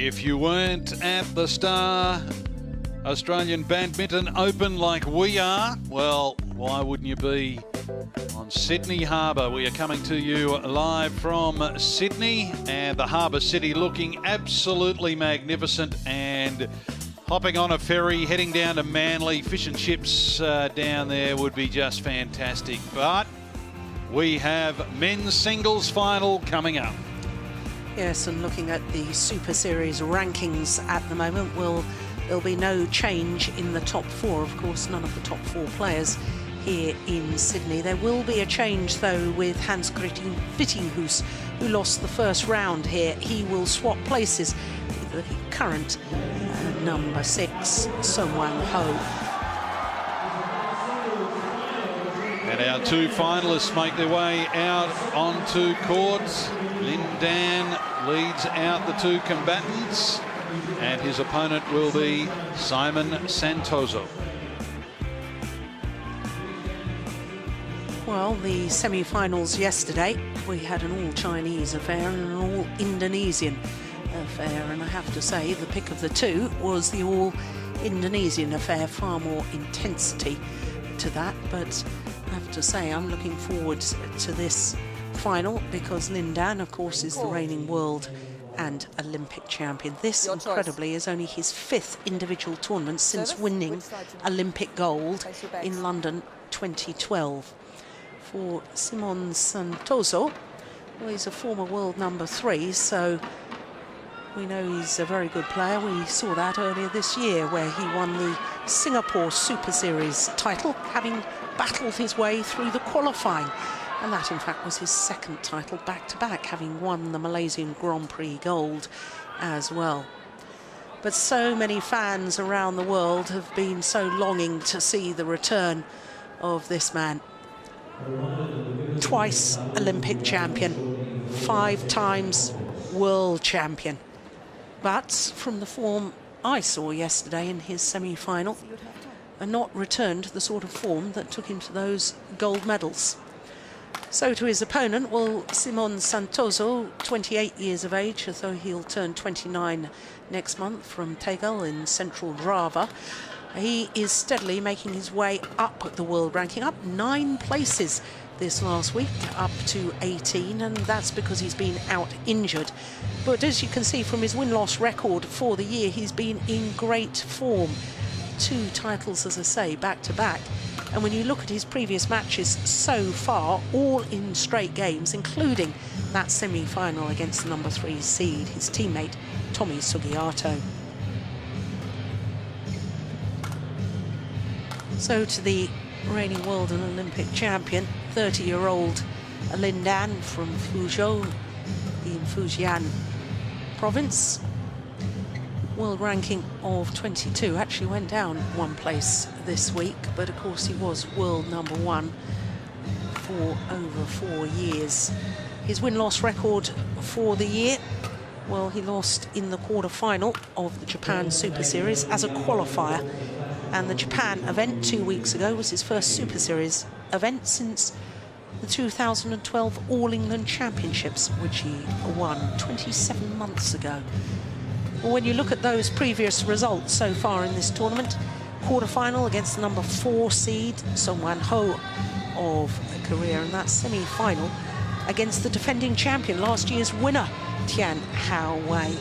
If you weren't at the Star Australian Badminton Open like we are, well, why wouldn't you be on Sydney Harbour? We are coming to you live from Sydney, and the harbour city looking absolutely magnificent, and hopping on a ferry, heading down to Manly. Fish and chips down there would be just fantastic. But we have men's singles final coming up. Yes, and looking at the Super Series rankings at the moment, there'll be no change in the top four. Of course, none of the top four players here in Sydney. There will be a change, though, with Hans-Christian Vittinghus, who lost the first round here. He will swap places with the current number 6, Sung-Wang Ho. And our two finalists make their way out onto court. Lin Dan leads out the two combatants, and his opponent will be Simon Santoso. Well, the semi-finals yesterday, we had an all-Chinese affair and an all-Indonesian affair, and I have to say the pick of the two was the all-Indonesian affair. Far more intensity to that, but I have to say I'm looking forward to this final because Lin Dan, of course, is the reigning world and Olympic champion. This, incredibly, is only his 5th individual tournament since winning Olympic gold in London 2012. For Simon Santoso, well, he's a former world number 3, so we know he's a very good player. We saw that earlier this year where he won the Singapore Super Series title, having battled his way through the qualifying. And that, in fact, was his 2nd title back-to-back, having won the Malaysian Grand Prix gold as well. But so many fans around the world have been so longing to see the return of this man. Twice Olympic champion, 5 times world champion. But from the form I saw yesterday in his semi-final, not returned to the sort of form that took him to those gold medals. So to his opponent, well, Simon Santoso, 28 years of age, although he'll turn 29 next month, from Tegal in central Java. He is steadily making his way up the world ranking, up 9 places this last week, up to 18, and that's because he's been out injured. But as you can see from his win-loss record for the year, he's been in great form. 2 titles, as I say, back-to-back. And when you look at his previous matches so far, all in straight games, including that semi-final against the number 3 seed, his teammate Tommy Sugiarto. So to the reigning world and Olympic champion, 30-year-old Lin Dan from Fuzhou in Fujian province. World ranking of 22, actually went down 1 place this week, but of course he was world number 1 for over 4 years. His win-loss record for the year, well, he lost in the quarter-final of the Japan Super Series as a qualifier, and the Japan event 2 weeks ago was his first Super Series event since the 2012 All England Championships, which he won 27 months ago. Well, when you look at those previous results so far in this tournament, quarter-final against the number 4 seed, Sung-Wang Ho of Korea, and that semi-final against the defending champion, last year's winner, Tian Hao Wei.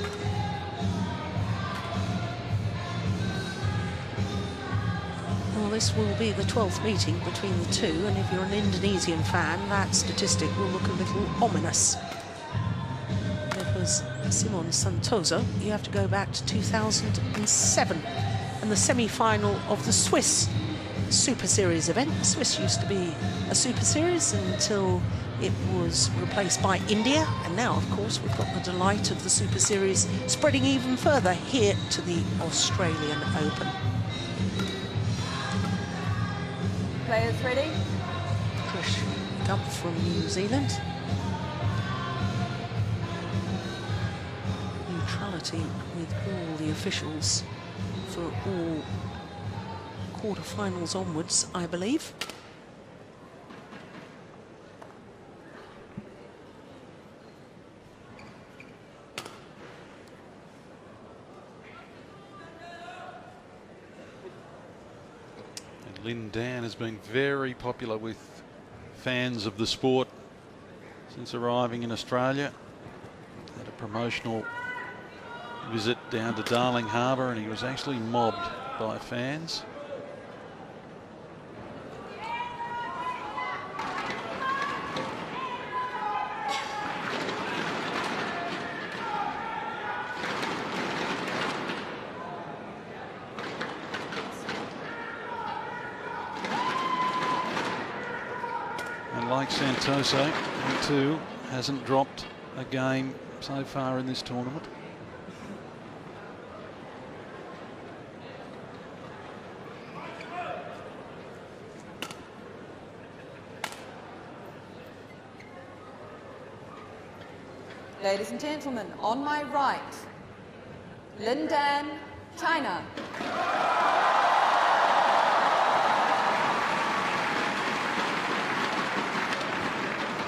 Well, this will be the 12th meeting between the two, and if you're an Indonesian fan, that statistic will look a little ominous. Because Simon Santoso, you have to go back to 2007 and the semi-final of the Swiss Super Series event. The Swiss used to be a Super Series until it was replaced by India, and now, of course, we've got the delight of the Super Series spreading even further here to the Australian Open. Players ready? Push up from New Zealand. Neutrality with all the officials for all quarter-finals onwards, I believe. Lin Dan has been very popular with fans of the sport since arriving in Australia. Had a promotional visit down to Darling Harbour and he was actually mobbed by fans. And like Santoso, he too hasn't dropped a game so far in this tournament. Ladies and gentlemen, on my right, Lin Dan, China.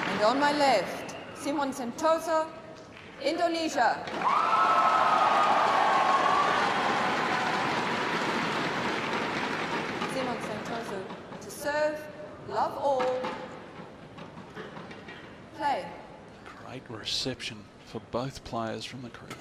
And on my left, Santoso, Indonesia. Santoso to serve, love all, play. Great reception for both players from the crowd.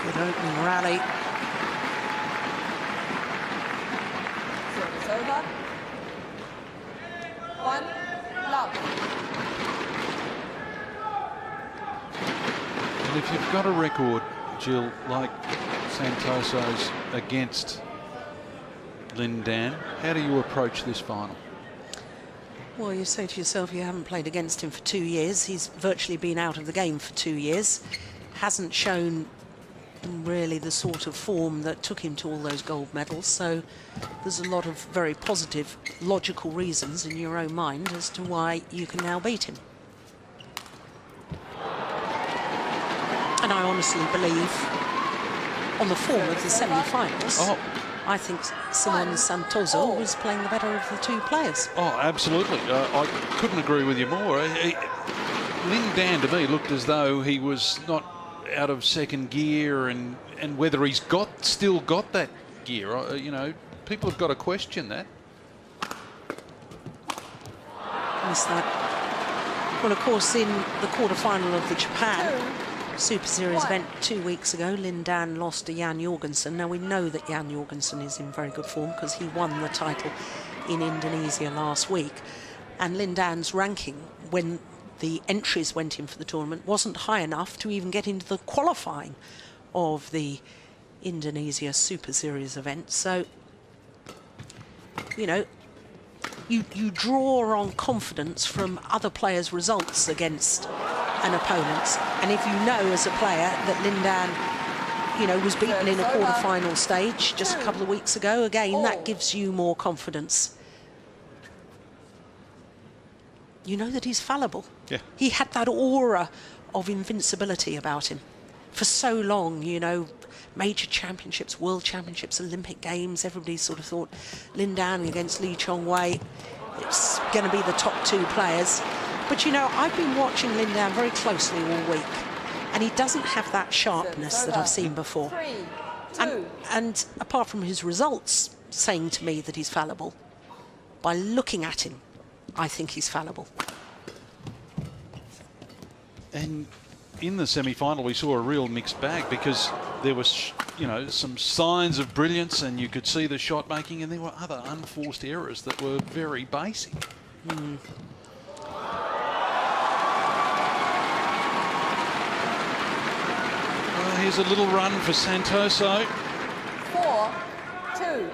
Good opening rally. Service over. 1 love. And if you've got a record, Jill, like Santoso's against Lin Dan, how do you approach this final? Well, you say to yourself you haven't played against him for 2 years. He's virtually been out of the game for 2 years. Hasn't shown really the sort of form that took him to all those gold medals. So there's a lot of very positive, logical reasons in your own mind as to why you can now beat him. And I honestly believe on the form of the semi-finals, I think Santoso was playing the better of the two players. Oh, absolutely. I couldn't agree with you more. Lin Dan, to me, looked as though he was not out of second gear, and whether he's still got that gear. You know, people have got to question that. Is that? Well, of course, in the quarter-final of the Japan Super Series event 2 weeks ago, Lin Dan lost to Jan Jorgensen. Now, we know that Jan Jorgensen is in very good form because he won the title in Indonesia last week. And Lin Dan's ranking, when the entries went in for the tournament, wasn't high enough to even get into the qualifying of the Indonesia Super Series event. So, you know, you draw on confidence from other players' results against an opponent. And if you know as a player that Lin Dan, you know, was beaten in a quarter-final stage just a couple of weeks ago, again, that gives you more confidence. You know that he's fallible. Yeah. He had that aura of invincibility about him for so long, you know, major championships, world championships, Olympic games. Everybody sort of thought Lin Dan against Lee Chong Wei, it's going to be the top two players. But, you know, I've been watching Lin Dan very closely all week, and he doesn't have that sharpness that I've seen before. And apart from his results saying to me that he's fallible, by looking at him, I think he's fallible. And in the semi-final, we saw a real mixed bag because there was, you know, some signs of brilliance and you could see the shot making, and there were other unforced errors that were very basic. Well, here's a little run for Santoso. 4-2.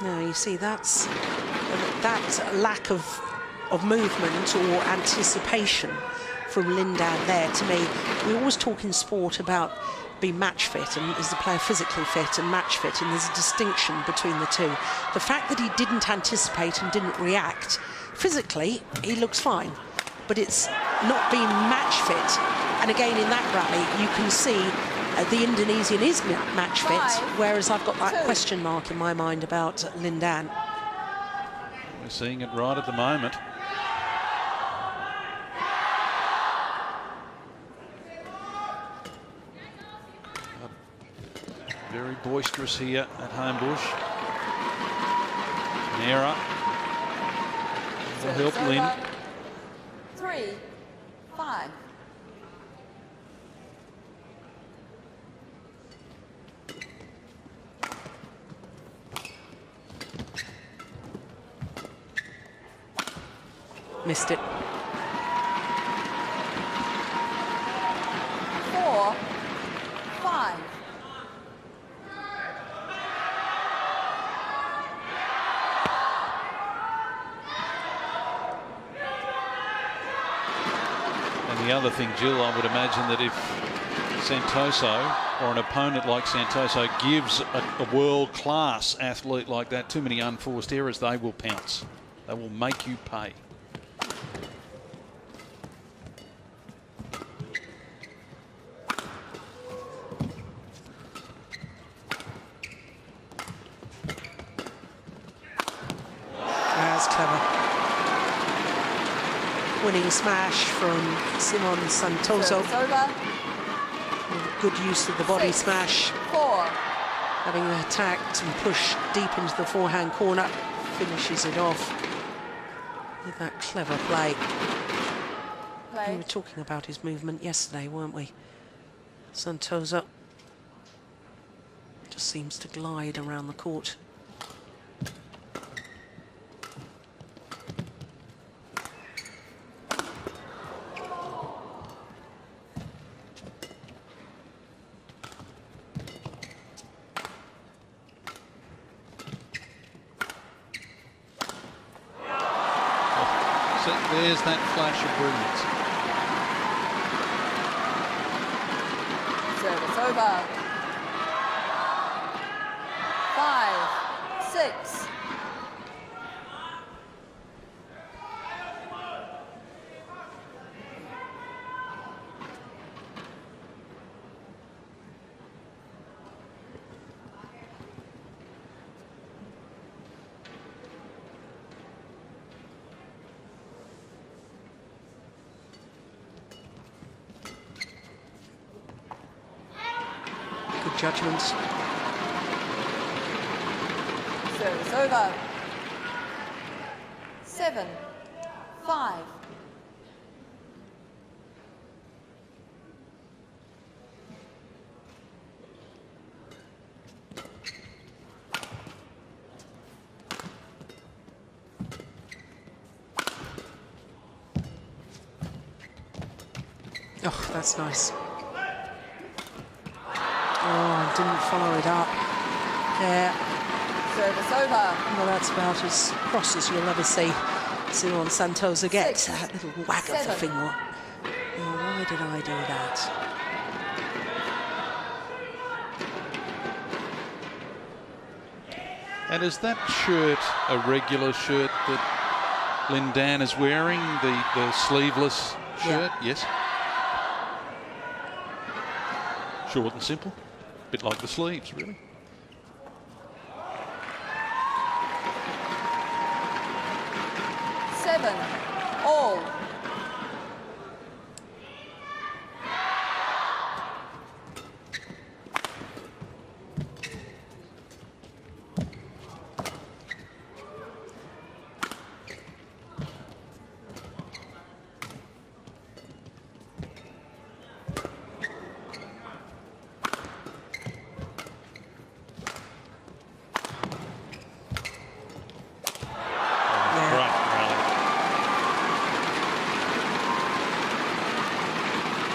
No, you see, that's that lack of of movement or anticipation from Lindan there. To me, we always talk in sport about being match fit, and is the player physically fit and match fit, and there's a distinction between the two. The fact that he didn't anticipate and didn't react, physically he looks fine, but it's not being match fit. And again, in that rally you can see the Indonesian is match fit, whereas I've got that question mark in my mind about Lindan. We're seeing it right at the moment. Very boisterous here at Homebush. An error will help Lynn. 3-5. Missed it. 4-5. And the other thing, Jill, I would imagine that if Santoso or an opponent like Santoso gives a world-class athlete like that too many unforced errors, they will pounce. They will make you pay. That's clever. Winning smash from Simon Santoso. Good use of the body smash. 4. Having attacked and pushed deep into the forehand corner, finishes it off with that clever play. We were talking about his movement yesterday, weren't we? Santoso just seems to glide around the court. So there's that flash of brilliance. Service over. 5-6. Good judgment. Service over. 7-5. Oh, that's nice. Oh, didn't follow it up. Yeah. Service over. Well, that's about as cross as you'll ever see Simon Santoso get. 6, That little wag of the 7. finger. Oh, why did I do that? And is that shirt a regular shirt that Lindan is wearing? The sleeveless shirt? Yeah. Yes. Short and simple. Bit like the sleeves, really. Seven. All.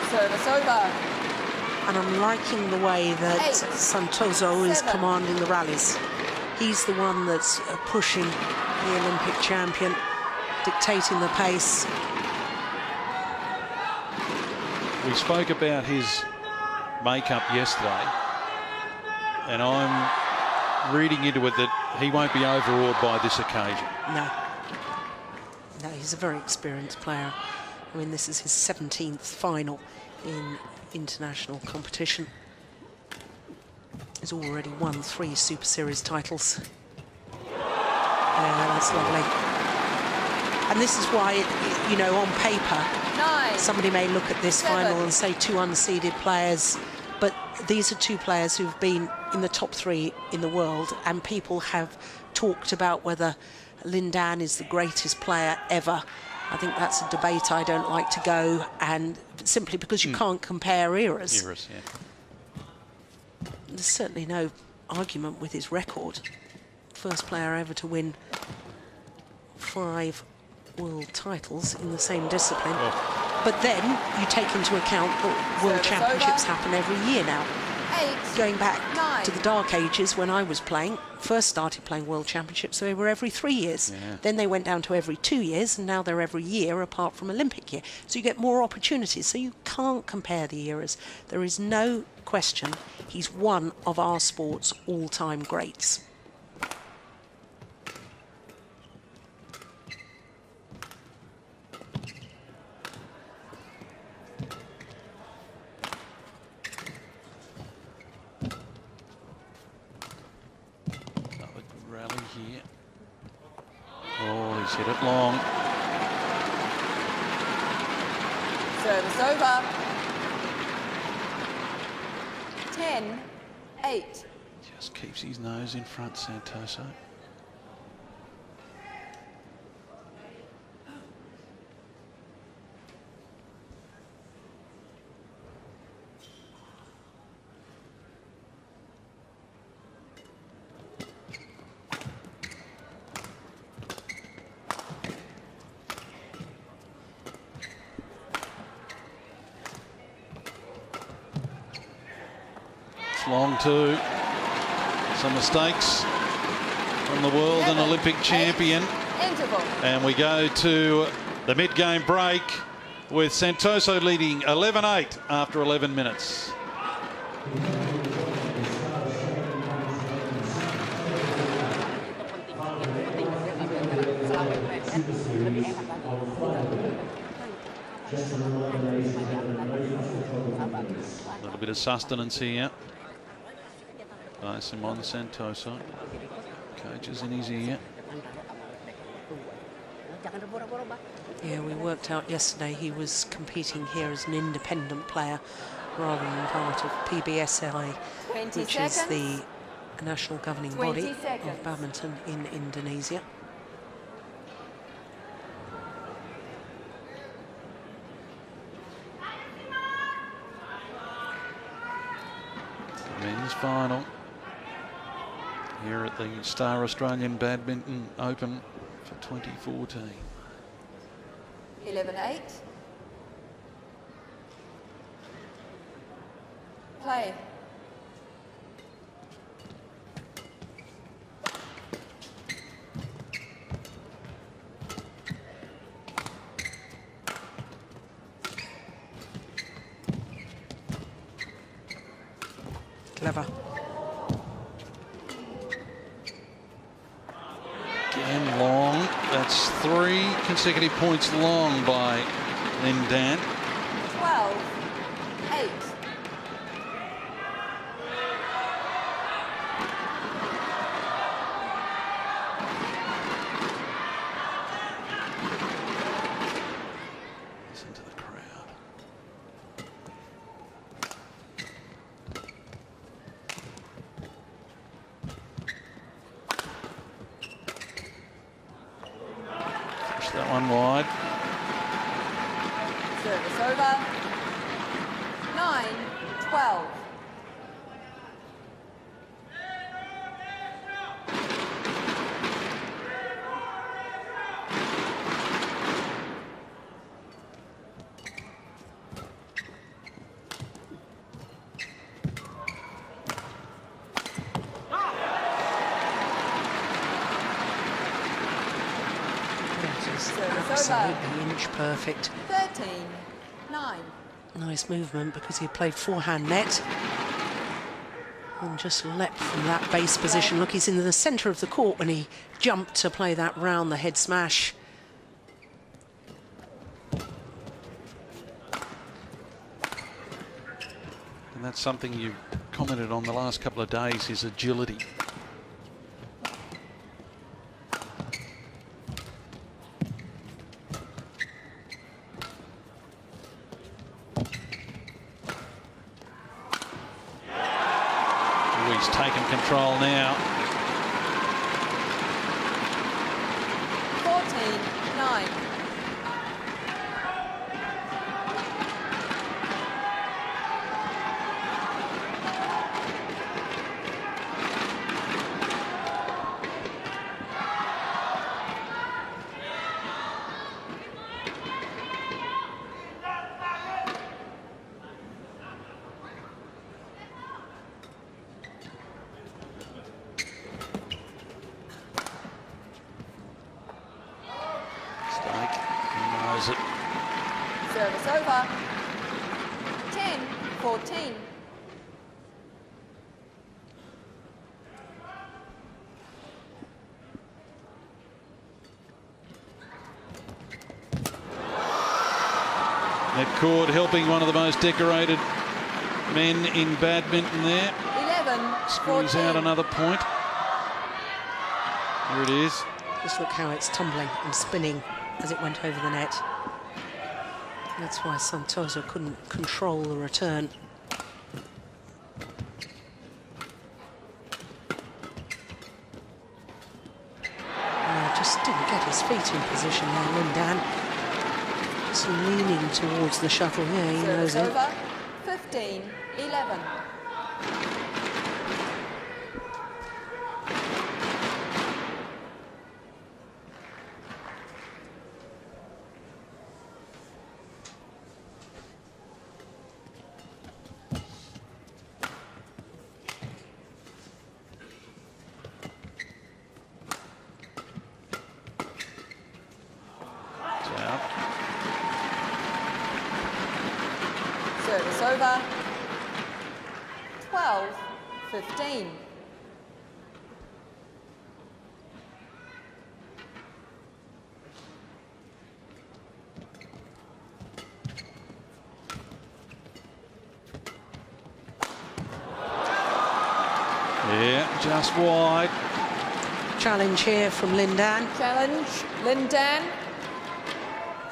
Service over. And I'm liking the way that 8, Santoso is 7. commanding the rallies. He's the one that's pushing the Olympic champion dictating the pace. We spoke about his makeup yesterday, and I'm reading into it that he won't be overawed by this occasion. No. No, he's a very experienced player. I mean, this is his 17th final in international competition. He's already won 3 Super Series titles. That's lovely. And this is why, you know, on paper, somebody may look at this final and say 2 unseeded players, but these are 2 players who've been in the top 3 in the world, and people have talked about whether Lin Dan is the greatest player ever. I think that's a debate I don't like to go, and simply because you can't compare eras. Eras, yeah. There's certainly no argument with his record. First player ever to win 5 world titles in the same discipline. Oh. But then you take into account that world championships happen every year now. 8, Going back 9. to the dark ages when I was playing, first started playing world championships, they were every 3 years. Yeah. Then they went down to every 2 years, and now they're every year apart from Olympic year. So you get more opportunities. So you can't compare the eras. There is no question he's one of our sport's all-time greats. Here. Oh, he's hit it long. Service over. 10-8. Just keeps his nose in front, Santoso. Long too. Some mistakes from the world and Olympic champion. Interval. And we go to the mid-game break with Santoso leading 11-8 after 11 minutes. A little bit of sustenance here. Nice him on Santoso. Coach is in his ear. Yeah, we worked out yesterday he was competing here as an independent player rather than part of PBSI, which is the national governing body of badminton in Indonesia. Men's final here at the Star Australian Badminton Open for 2014. 11-8. Play. Clever. Again long. That's 3 consecutive points long by Lin Dan. 12-8. Listen to the crowd. Push that one wide. Service over. 9-12. Service over. Absolutely inch perfect. 13-9. Nice movement because he played forehand net. And just leapt from that base position. Look, he's in the centre of the court when he jumped to play that round the head smash. And that's something you've commented on the last couple of days, his agility. He's taken control now. 14-9. Service over. 10-14. Net cord helping one of the most decorated men in badminton there. 11-14. Squeeze out another point. Here it is. Just look how it's tumbling and spinning as it went over the net. That's why Santoso couldn't control the return. Just didn't get his feet in position there, Lindan. Just leaning towards the shuttle. Yeah, he knows it. Over. 15-11. Service over. 12-15. Yeah, just wide. Challenge here from Lindan. Challenge, Lindan.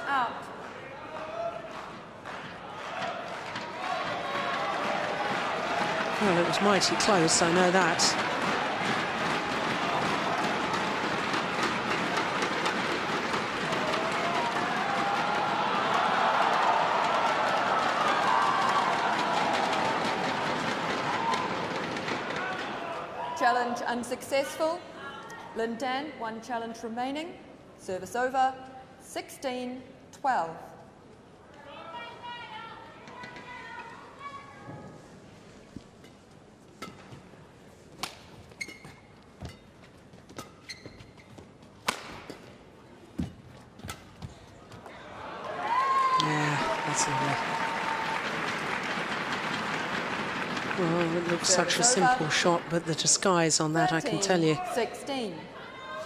Out. Well, it was mighty close, I know that. Challenge unsuccessful. Lindan, one challenge remaining. Service over. 16-12. That's lovely. Well, it looks such a simple shot, but the disguise on that, I can tell you. 16.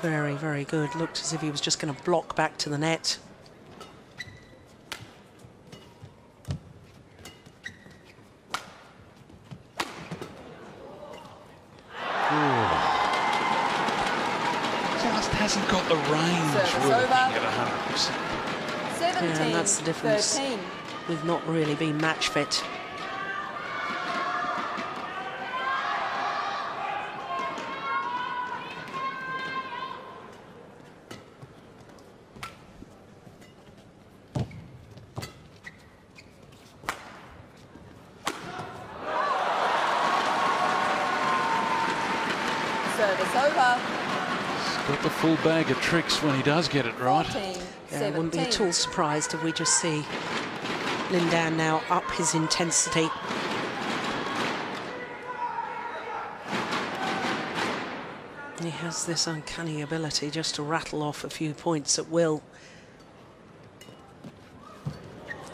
Very, very good. Looked as if he was just going to block back to the net. Just hasn't got the range Service working over. at 100%. 17, Yeah, and that's the difference 13. with not really being match fit. Service over. He's got the full bag of tricks when he does get it right. 14, Yeah, I wouldn't be at 17. all surprised if we just see Lindan now up his intensity. He has this uncanny ability just to rattle off a few points at will.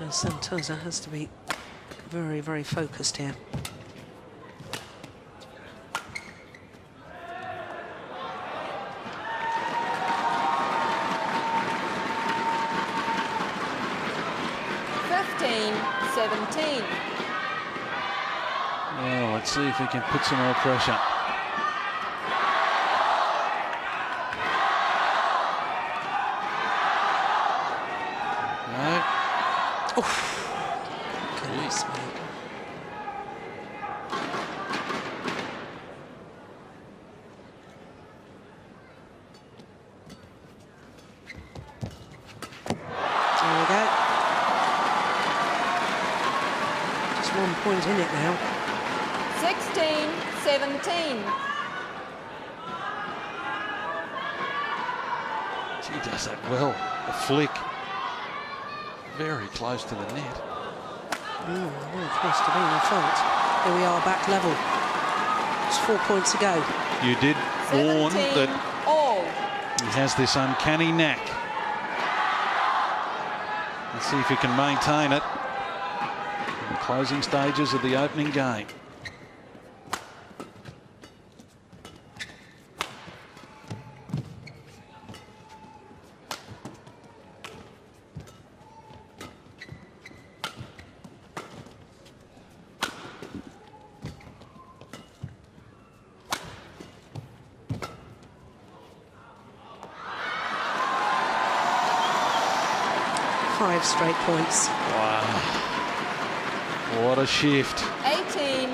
And Santoso has to be very, very focused here. Well, let's see if he can put some more pressure. No. Oof. Goodness me. There we go. Just 1 point in it now. 16-17. She does that well. The flick. Very close to the net. Very close to being a fault. Here we are, back level. Just 4 points to go. You did warn that all. he has this uncanny knack. Let's see if he can maintain it in the closing stages of the opening game. Five straight points. Wow. What a shift. 18-17.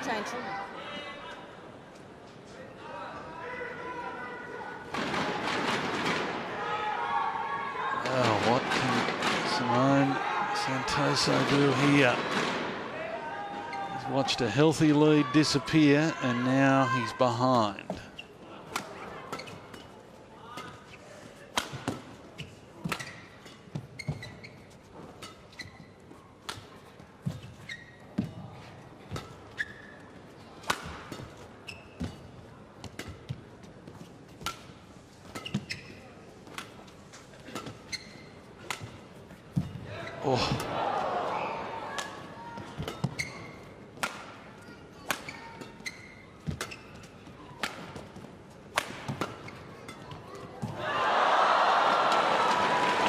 Change. Oh, what can Simone Santoso do here? He's watched a healthy lead disappear, and now he's behind. Oh.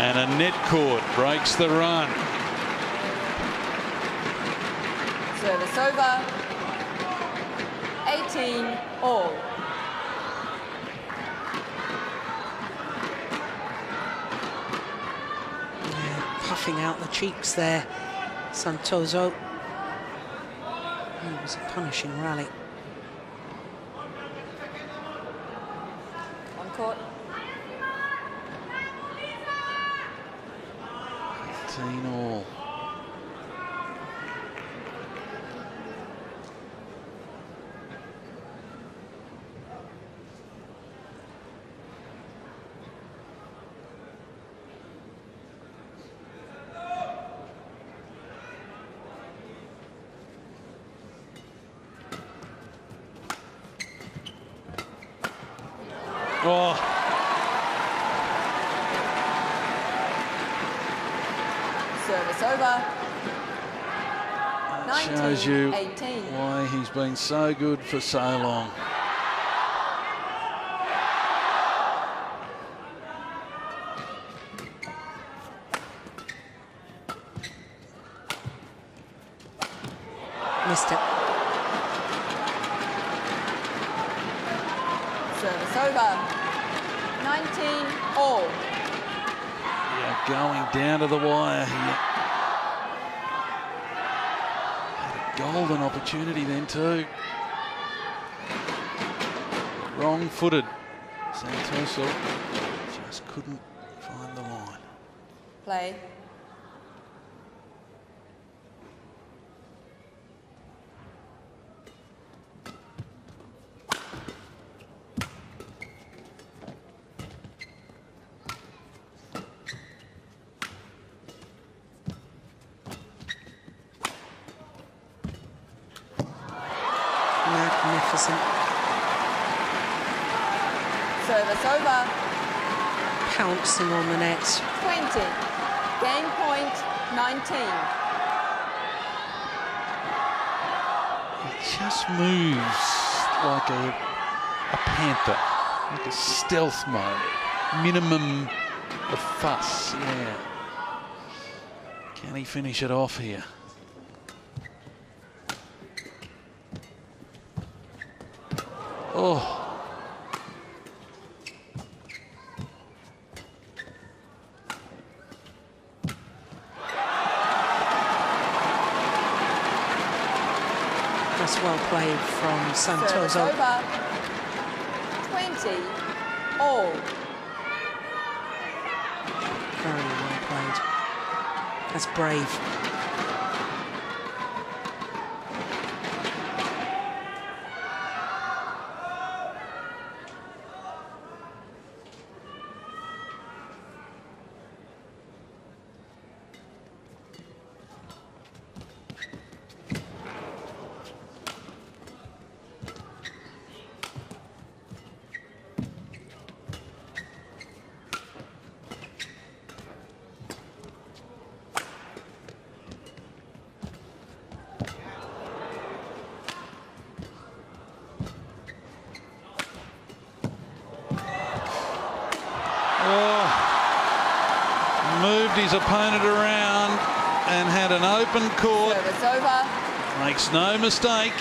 And a net court breaks the run. Service over. 18 all. Puffing out the cheeks there, Santoso. It was a punishing rally. On court. 18 all. Oh. Service over. That shows you 18. why he's been so good for so long. Missed it. Service over. 19 all. Yeah, going down to the wire here. Had a golden opportunity then too. Wrong-footed. Santoso just couldn't find the line. Play. magnificent. Service over. Pouncing on the net. 20. Game point 19. It just moves like a panther, like a stealth mode. Minimum of fuss, yeah. Can he finish it off here? Oh. That's well played from Service Santoso. over. 20. All. Very well played. That's brave. Moved his opponent around and had an open court. Service over. Makes no mistake.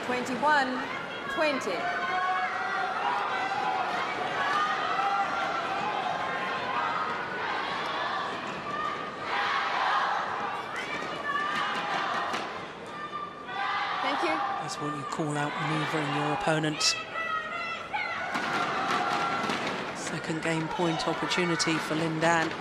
21-20. Thank you. That's what you call out manoeuvring your opponent. Second game point opportunity for Lindan.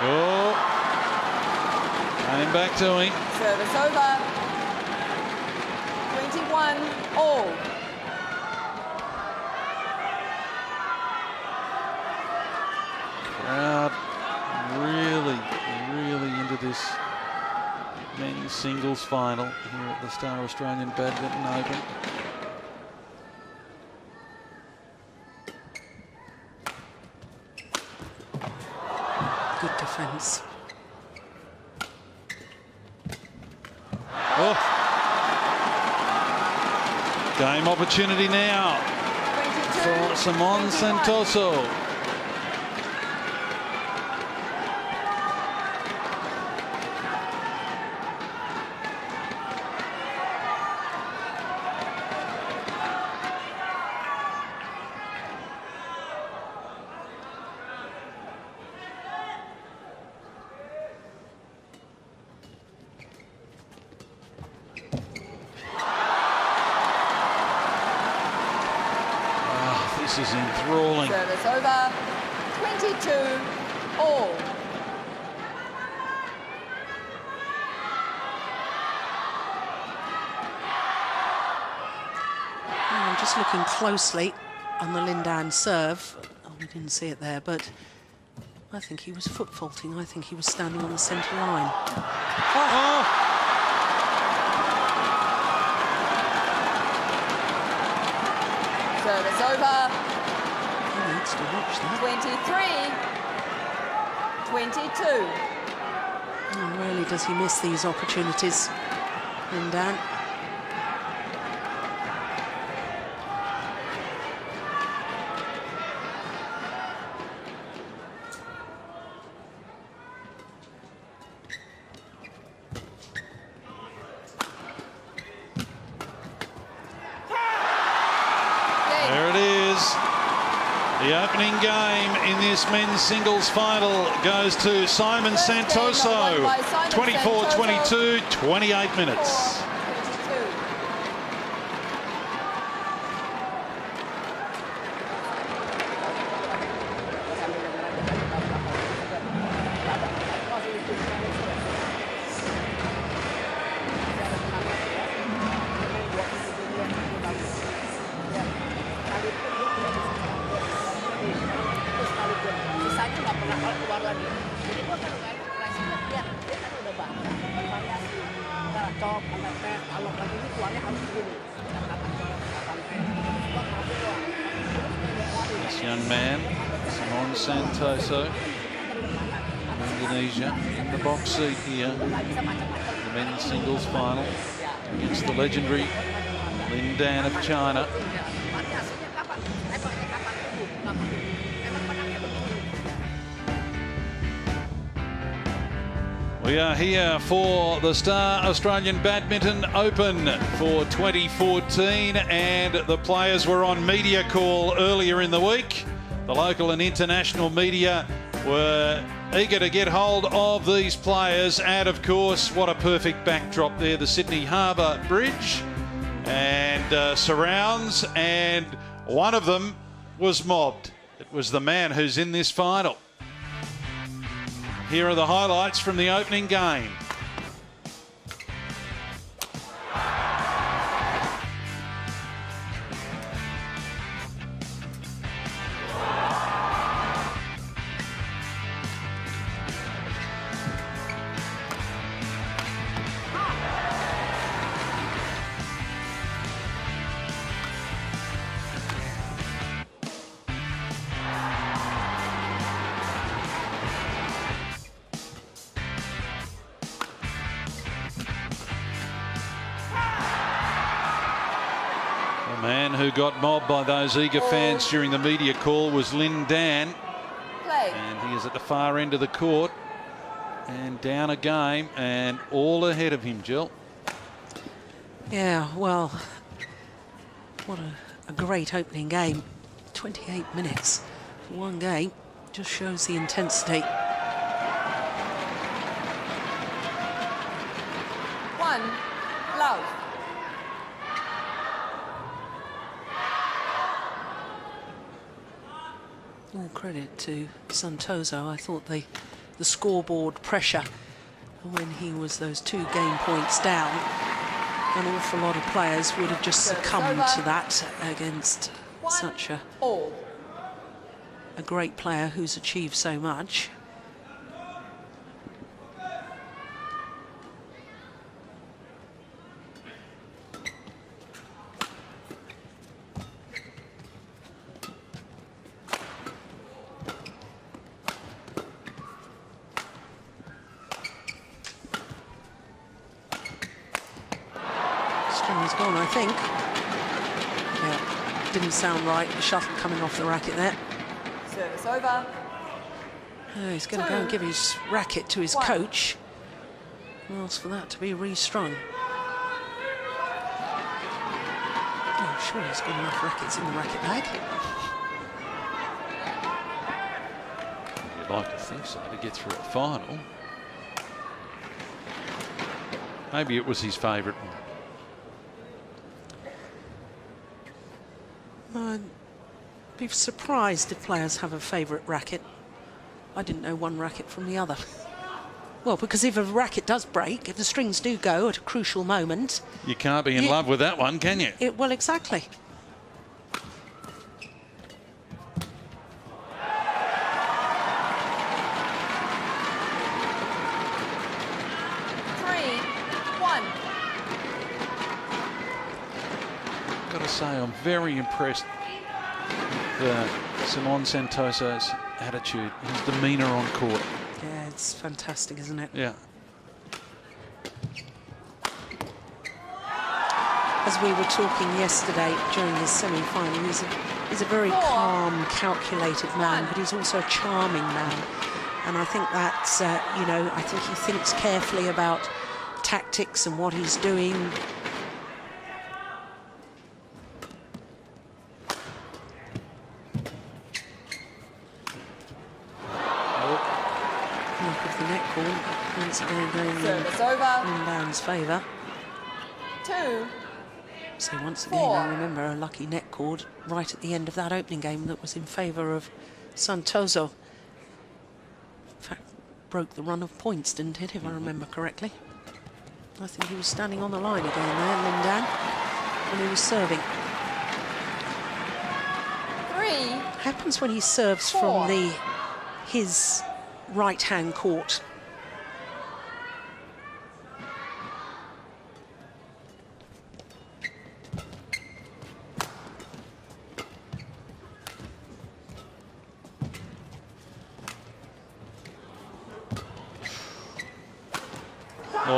Oh, came back to him. Service over. 21 all. Crowd really into this men's singles final here at the Star Australian Badminton Open. Good defence. Oh. Game opportunity now 22. for Simon 21. Santoso. This is enthralling. Service over. 22 all. I'm just looking closely on the Lindan serve. Oh, we didn't see it there, but I think he was foot faulting. I think he was standing on the centre line. Oh. Service over. He needs to watch that. 23-22. Oh, really does he miss these opportunities, Lindan? There it is. The opening game in this men's singles final goes to Simon First game Santoso. won by Simon 24-22, 28 minutes. 22. young man, Santoso, from Indonesia, in the box seat here. The men's singles final against the legendary Lin Dan of China. We are here for the Star Australian Badminton Open for 2014, and the players were on media call earlier in the week. The local and international media were eager to get hold of these players, and of course, what a perfect backdrop there, the Sydney Harbour Bridge and surrounds, and one of them was mobbed. It was the man who's in this final. Here are the highlights from the opening game. The man who got mobbed by those eager fans during the media call was Lin Dan. And he is at the far end of the court and down a game and all ahead of him, Jill. Yeah, well, what a great opening game. 28 minutes for one game. Just shows the intensity. One, love. All credit to Santoso. I thought the scoreboard pressure when he was those 2 game points down, an awful lot of players would have just succumbed to that against such a great player who's achieved so much. He's gone, I think. Yeah, didn't sound right. The shuttle coming off the racket there. Service over. Oh, he's going to go and give his racket to his coach. And ask for that to be restrung. Oh, sure, he's got enough rackets in the racket bag. You'd like to think so, to get through a final. Maybe it was his favourite one. I'd be surprised if players have a favourite racket. I didn't know one racket from the other. Well, because if a racket does break, if the strings do go at a crucial moment... You can't be in love with that one, can you? Well, exactly. 3-1. Got to say, I'm very impressed with Simon Santoso's attitude, his demeanour on court. Yeah, it's fantastic, isn't it? Yeah. As we were talking yesterday during his semi-final, he's a very calm, calculated man, but he's also a charming man. And I think that's, you know, I think he thinks carefully about tactics and what he's doing. Look of the net ball, once again going in Dan's favour. 2. So once again, I remember a lucky net cord right at the end of that opening game that was in favour of Santoso. In fact, broke the run of points, didn't it, if I remember correctly? I think he was standing on the line again there, Lin Dan, when he was serving. 3. Happens when he serves from his right-hand court.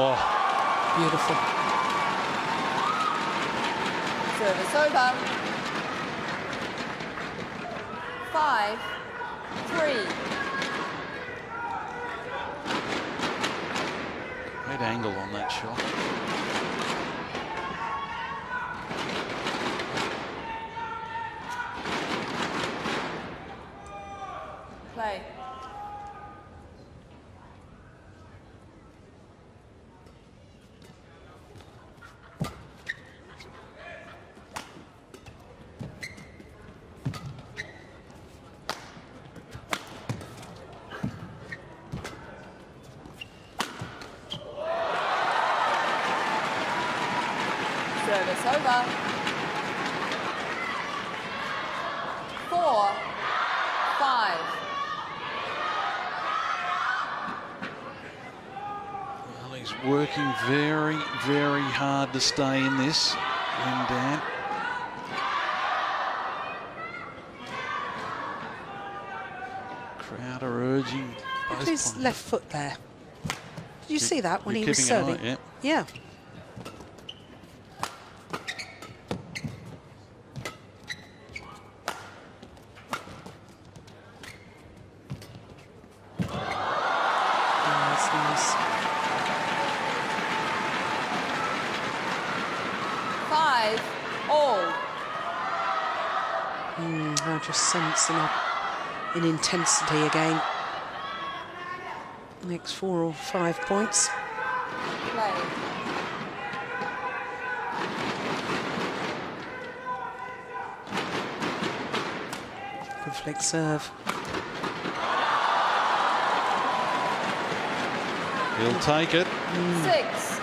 Oh, Beautiful. Service over. 5-3. great angle on that shot. Play. Service over. 4-5. Well, he's working very, very hard to stay in this, Dan. Crowd are urging both His players. left foot there. Did you see that when he was keeping an eye, serving? yeah. Yeah. That's nice. 5-all. I just sense them up in intensity again. Next 4 or 5 points. Play. Good flick serve. He'll take it. 6-5.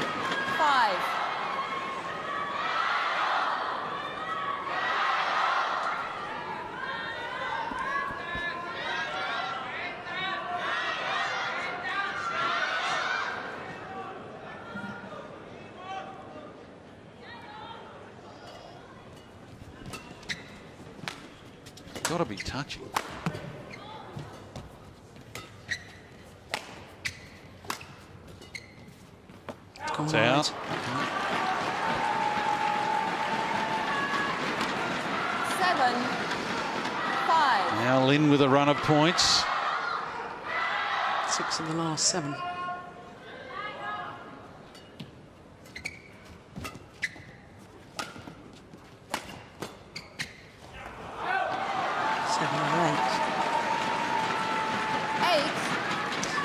Got to be touching. Gone It's wide. out. 7-5. Now Lynn with a run of points. 6 of the last 7.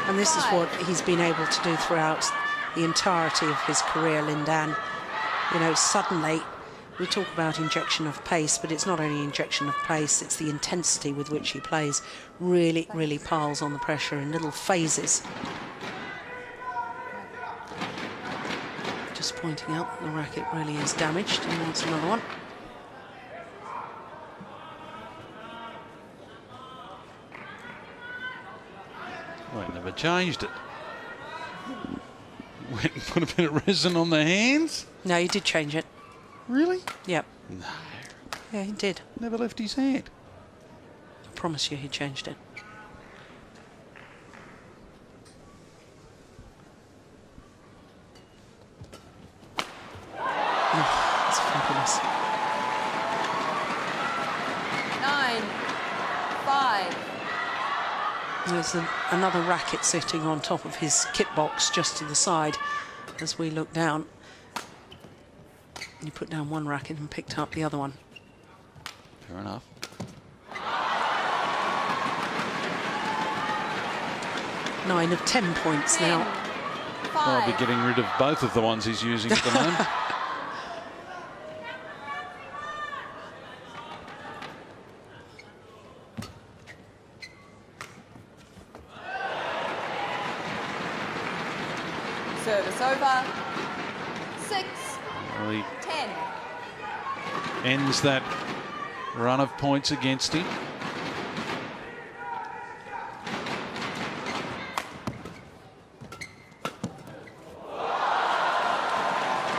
And this is what he's been able to do throughout the entirety of his career, Lindan. You know, suddenly, we talk about injection of pace, but it's not only injection of pace, it's the intensity with which he plays. Really, really piles on the pressure in little phases. Just pointing out the racket really is damaged, and wants another one. Well, he never changed it. Went and put a bit of resin on the hands. No, he did change it. Really? Yep. No. Yeah, he did. Never left his hand. I promise you he changed it. Oh, that's fabulous. 9-5. There's another racket sitting on top of his kit box just to the side as we look down. You put down one racket and picked up the other one. Fair enough. 9 of 10 points now. 5. I'll be getting rid of both of the ones he's using at the moment. Service over. 6-10. Well, he ends that run of points against him.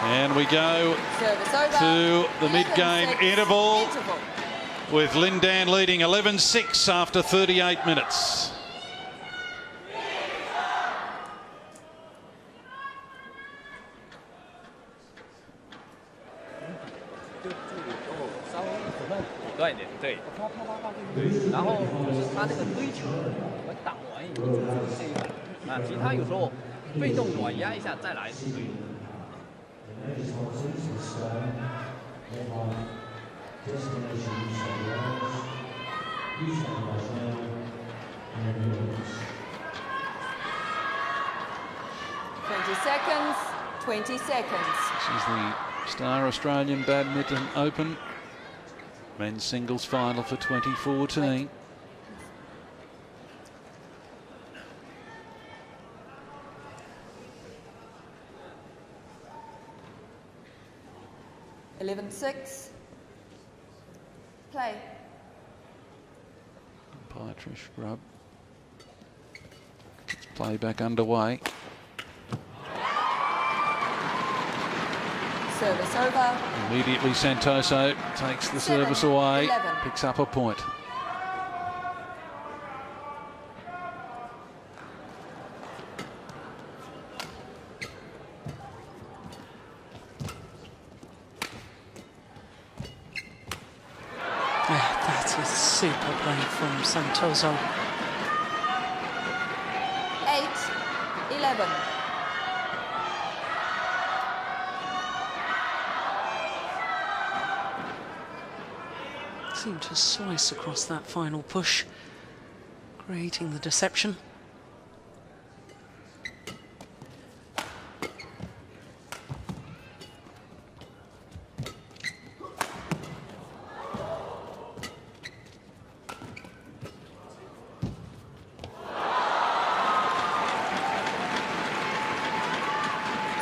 And we go Service over. to the mid-game 11-6 interval with Lindan leading 11-6 after 38 minutes. 就处理之后稍微手段果断一点，对，啪啪啪啪就对，然后就是他那个推球和挡完以后这一板啊，其他有时候被动软压一下再来，对。20 seconds, 20 seconds. This is the Star Australian Badminton Open men's singles final for 2014. Wait. 11-6. Play. Umpire Trish Grubb. Play back underway. Service over. Immediately Santoso takes the service away, 11. picks up a point. That is super play from Santoso. 8-11. Seemed to slice across that final push, creating the deception.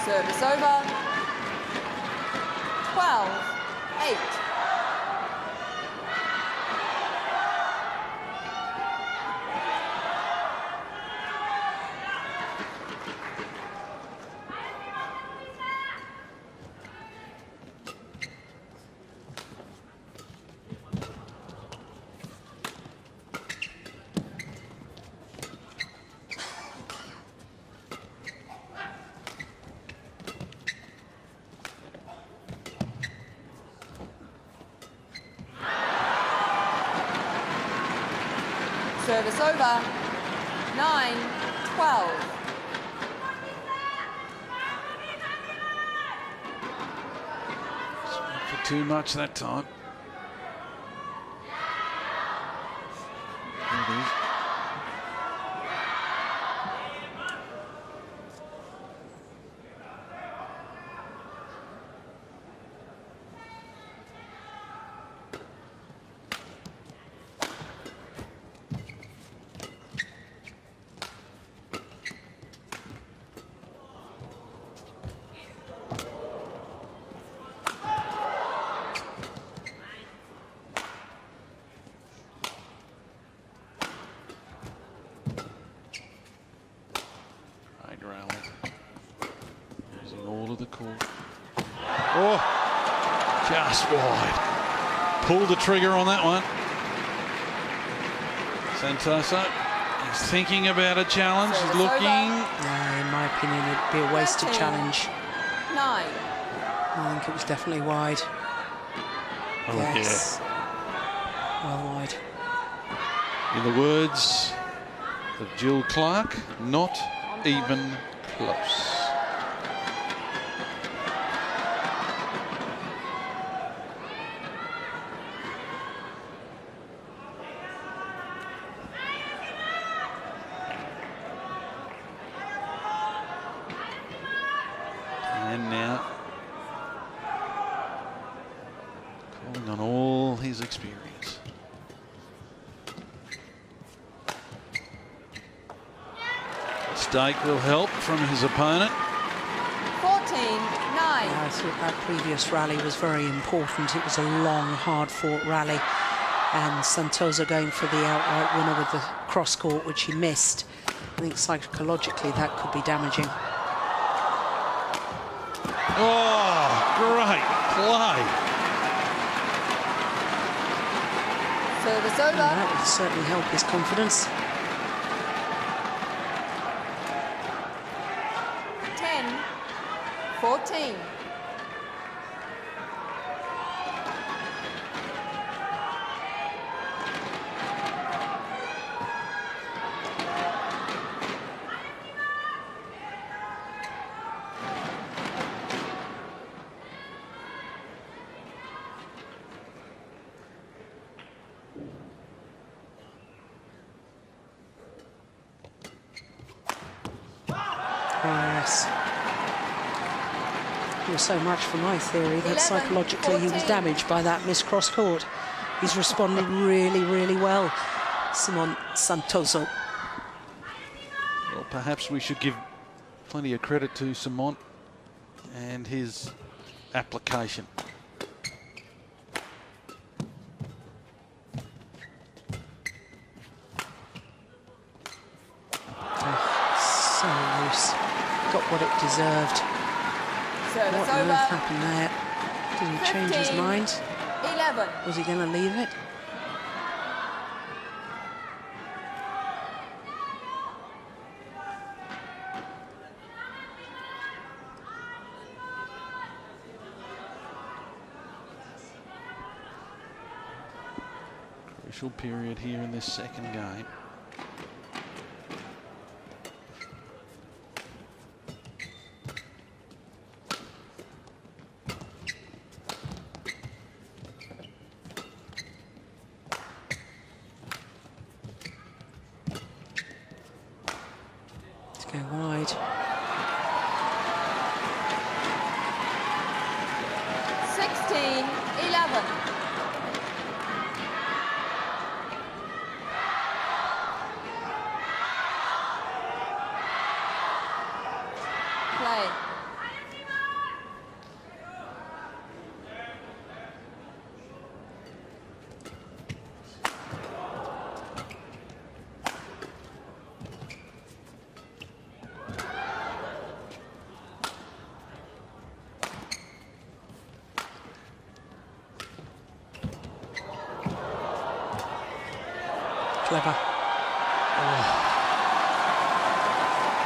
Service over. 12-8. Service over. 9-12. For too much that time. There it is. Rally. Using all of the court. Oh, just wide. Pulled the trigger on that one. Santoso is thinking about a challenge. He's looking. No, in my opinion, it'd be a wasted 13. challenge. 9. I think it was definitely wide. Oh, yes. Well wide. In the words of Jill Clark, not even close. And now calling on all his experience. Mistake will help from his opponent. 14-9. I thought that previous rally was very important. It was a long, hard-fought rally. And Santoso going for the outright winner with the cross-court, which he missed. I think psychologically that could be damaging. Oh, great play. Service over. And that would certainly help his confidence. 10-14. Yes. It was so much for my theory that 11, psychologically he was 14. damaged by that missed cross-court. He's responded really, really well, Simon Santoso. Well, perhaps we should give plenty of credit to Simon and his application. So loose. Got what it deserved. Service What on over. earth happened there? Did he change his 15, mind? 11. Was he going to leave it? Crucial period here in this second game. Go wide. 16, 11. Play. Clever.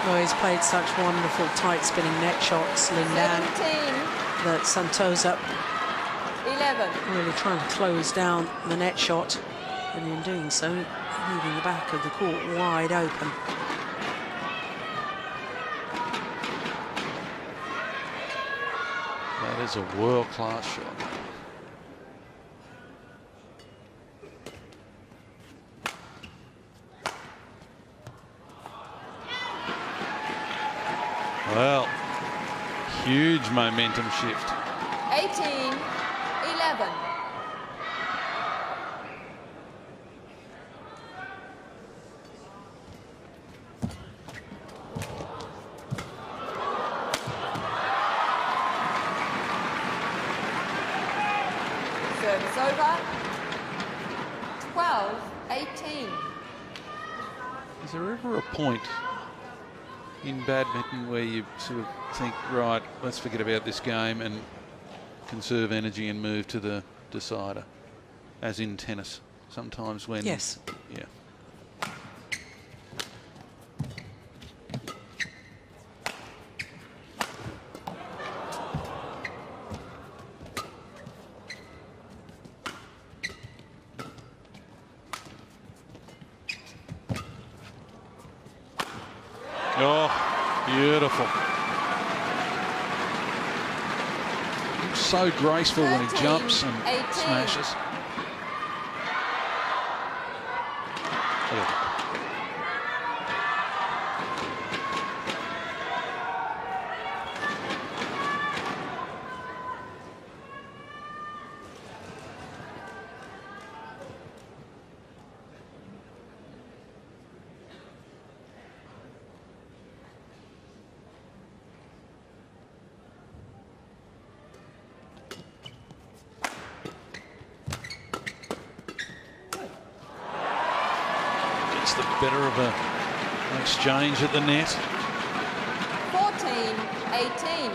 Oh, he's played such wonderful tight spinning net shots, Lindan, 17, that Santoso 11. really trying to close down the net shot, and in doing so, leaving the back of the court wide open. That is a world-class shot. Well, huge momentum shift. 18, 11. Service over. 12, 18. Is there ever a point in badminton where you sort of think, right, let's forget about this game and conserve energy and move to the decider, as in tennis? Sometimes when... Yes. Yeah. Oh, beautiful. So graceful when he 13, jumps and 18. smashes. Gets the better of an exchange at the net. 14, 18.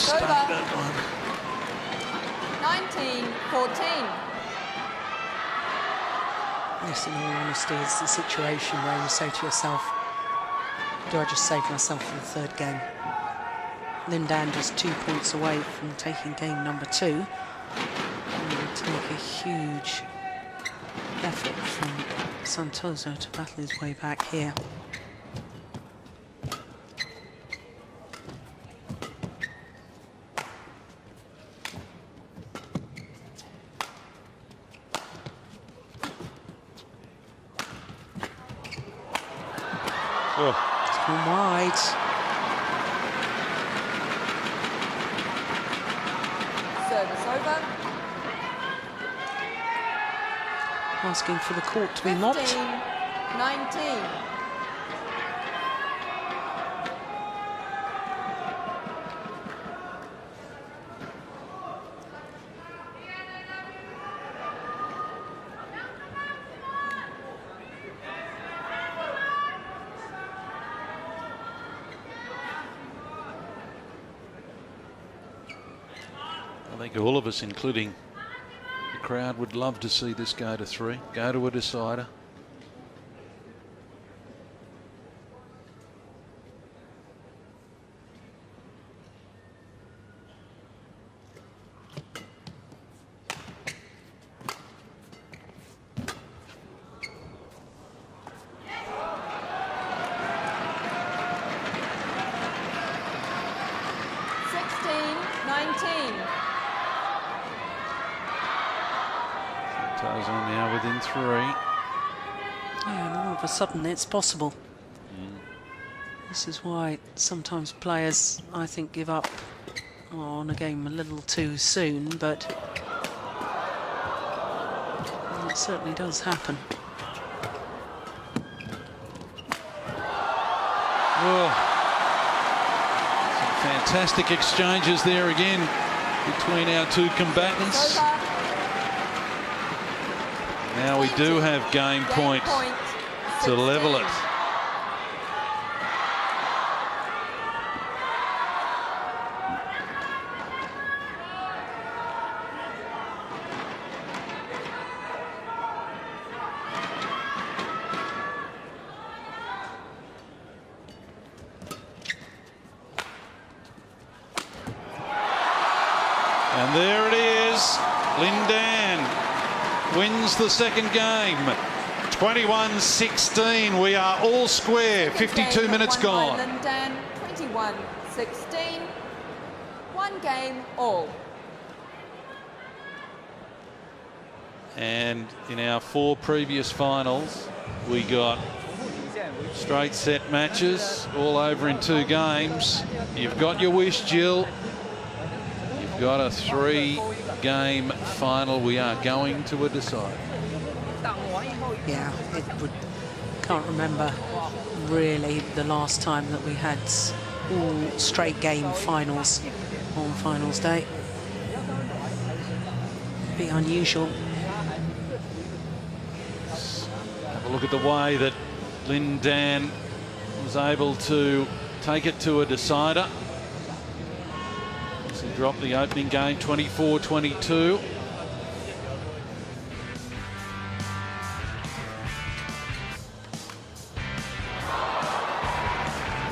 standard one. 19-14. This, in all honesty, is the situation where you say to yourself, do I just save myself for the third game? Lin Dan just 2 points away from taking game number 2. And it would take a huge effort from Santoso to battle his way back here. Oh. It's gone wide. Service over. Asking for the court to be mopped. 15-19. I think all of us, including the crowd, would love to see this go to 3, go to a decider. Santoso now within 3. Yeah, and all of a sudden it's possible. This is why sometimes players, I think, give up on a game a little too soon, but it certainly does happen. Oh. Some fantastic exchanges there again between our two combatants. Now we do have game point to level it. And there it is. Lin Dan wins the second game. 21-16. We are all square. 52 minutes gone. Lin Dan, 21-16. 1 game all. And in our 4 previous finals, we got straight set matches all over in 2 games. You've got your wish, Jill. You've got a 3-game final. We are going to a decider. Yeah, it would. Can't remember really the last time that we had all straight game finals on finals day. Be unusual. Have a look at the way that Lin Dan was able to take it to a decider. He dropped the opening game 24-22.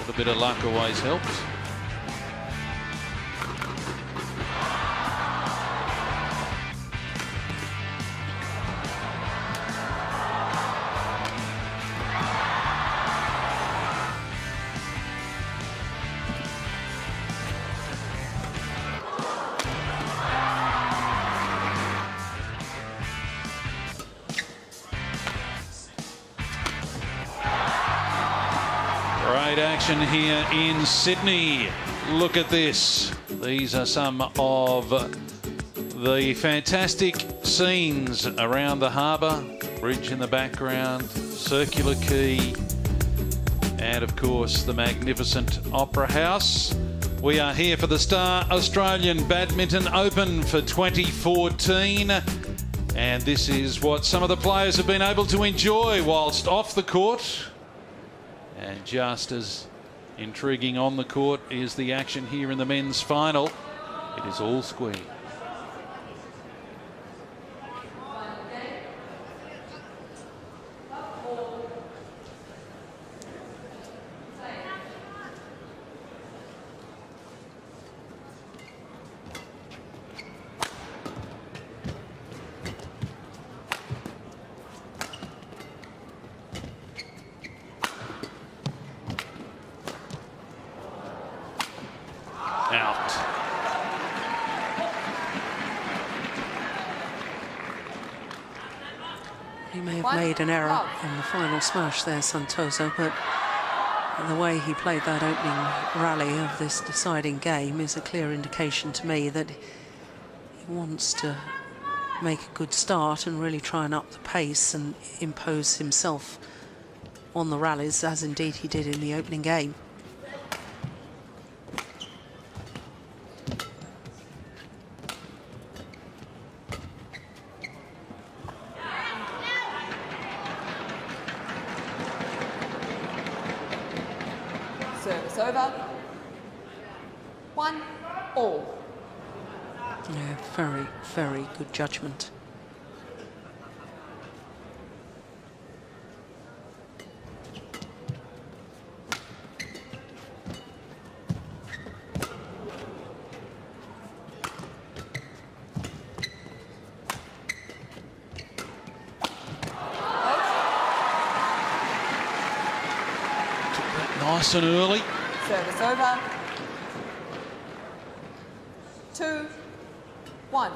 A bit of luck always helps. Great action here in Sydney. Look at this. These are some of the fantastic scenes around the harbour. Bridge in the background, Circular Quay, and of course the magnificent Opera House. We are here for the Star Australian Badminton Open for 2014. And this is what some of the players have been able to enjoy whilst off the court. And just as Intriguing on the court is the action here in the men's final. It is all square. Out. He may have made an error in the final smash there, Santoso, but the way he played that opening rally of this deciding game is a clear indication to me that he wants to make a good start and really try and up the pace and impose himself on the rallies, as indeed he did in the opening game. Service over. 1 all. Yeah, very, very good judgment. Nice and early. Service over. 2 1.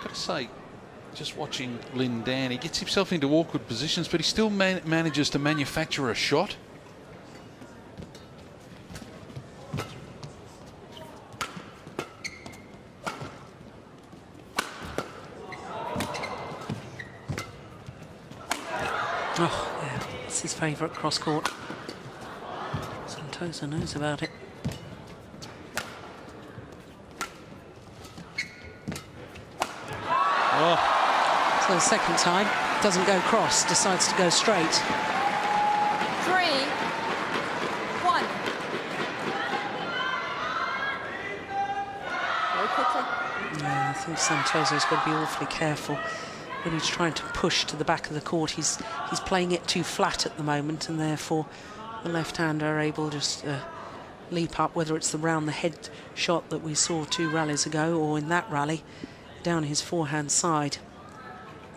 Got to say, just watching Lin Dan, he gets himself into awkward positions, but he still manages to manufacture a shot. Oh, yeah, it's his favourite cross-court. Santoso knows about it. Oh. So the second time, doesn't go cross, decides to go straight. 3 1. Very quickly. Yeah, I think Santoso's got to be awfully careful when he's trying to push to the back of the court. He's playing it too flat at the moment, and therefore the left-hander are able to just leap up, whether it's the round the head shot that we saw 2 rallies ago, or in that rally down his forehand side.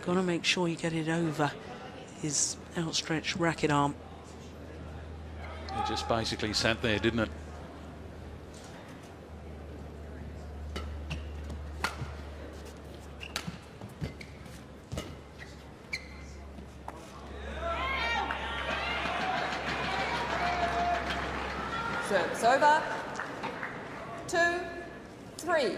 Got to make sure you get it over his outstretched racket arm. It just basically sat there, didn't it? Service over. 2 3.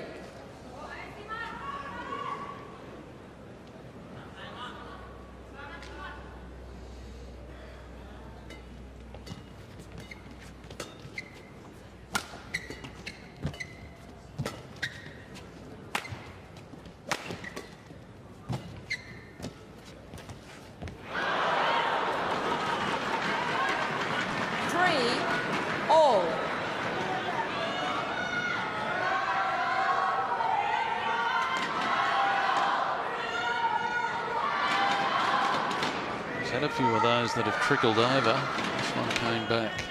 All. He's had a few of those that have trickled over. This one came back.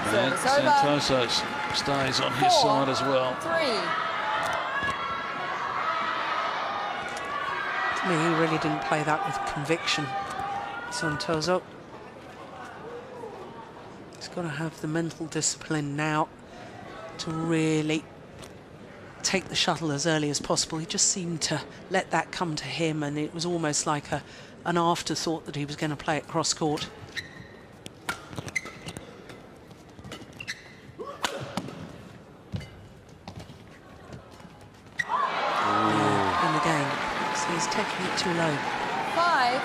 And Santoso stays on his side as well. 3. To me, he really didn't play that with conviction, Santoso. He's got to have the mental discipline now to really take the shuttle as early as possible. He just seemed to let that come to him, and it was almost like an afterthought that he was going to play it cross-court. In the game, so he's taking it too low. 5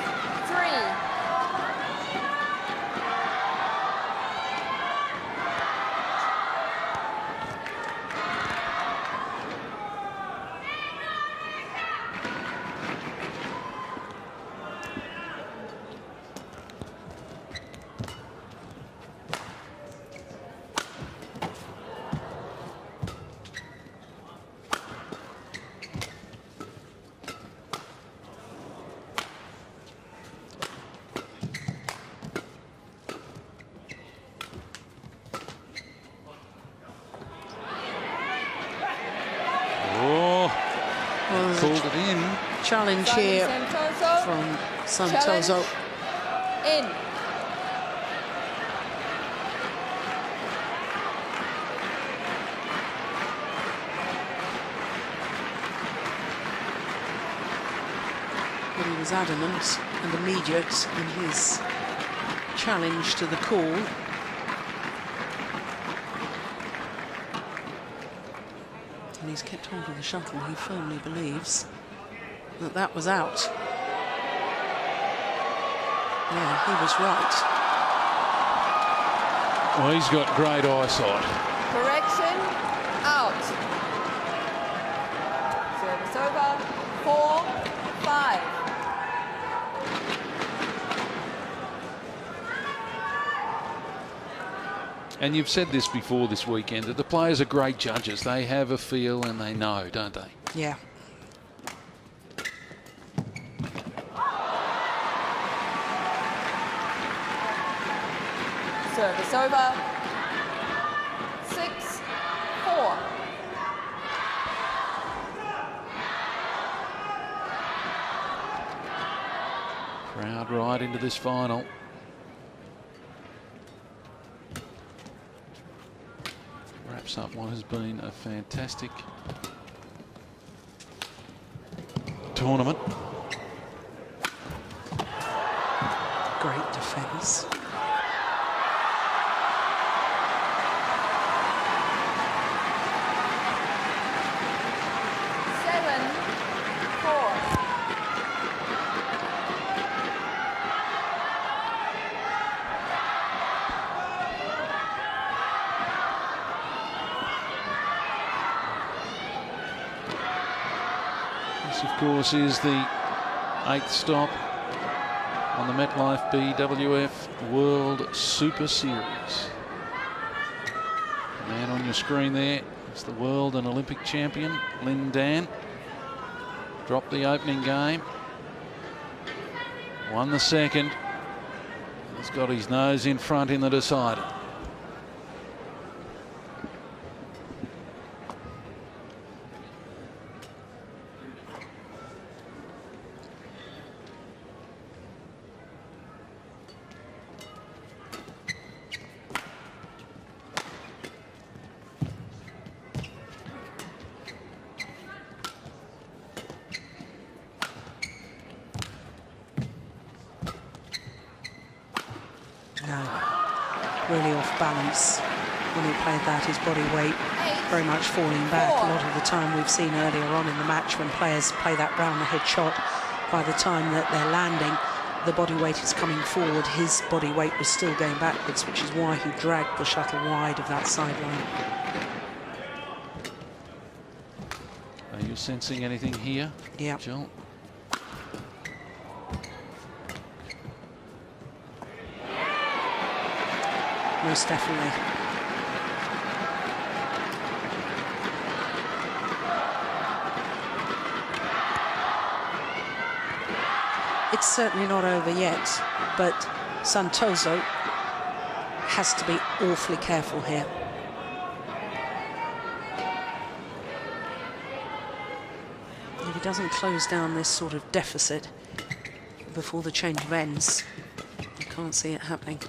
Called it in. Challenge here Santoso. from Santoso. In. But he was adamant and immediate in his challenge to the call. And he's kept hold of the shuttle. He firmly believes that that was out. Yeah, he was right. Well, he's got great eyesight. Correction. Out. Service over. 4-5. And you've said this before this weekend, that the players are great judges. They have a feel and they know, don't they? Yeah. Service over. 6-4. Crowd right into this final. Wraps up what has been a fantastic tournament. Great defence. This, of course, is the 8th stop on the MetLife BWF World Super Series. The man on your screen there is the world and Olympic champion, Lin Dan. Dropped the opening game. Won the second. He's got his nose in front in the decider. Really off balance when he played that, his body weight very much falling back. A lot of the time we've seen earlier on in the match when players play that round the head shot, by the time that they're landing, the body weight is coming forward. His body weight was still going backwards, which is why he dragged the shuttle wide of that sideline. Are you sensing anything here, Yeah. Jill? Most definitely. It's certainly not over yet, but Santoso has to be awfully careful here. If he doesn't close down this sort of deficit before the change of ends, I can't see it happening.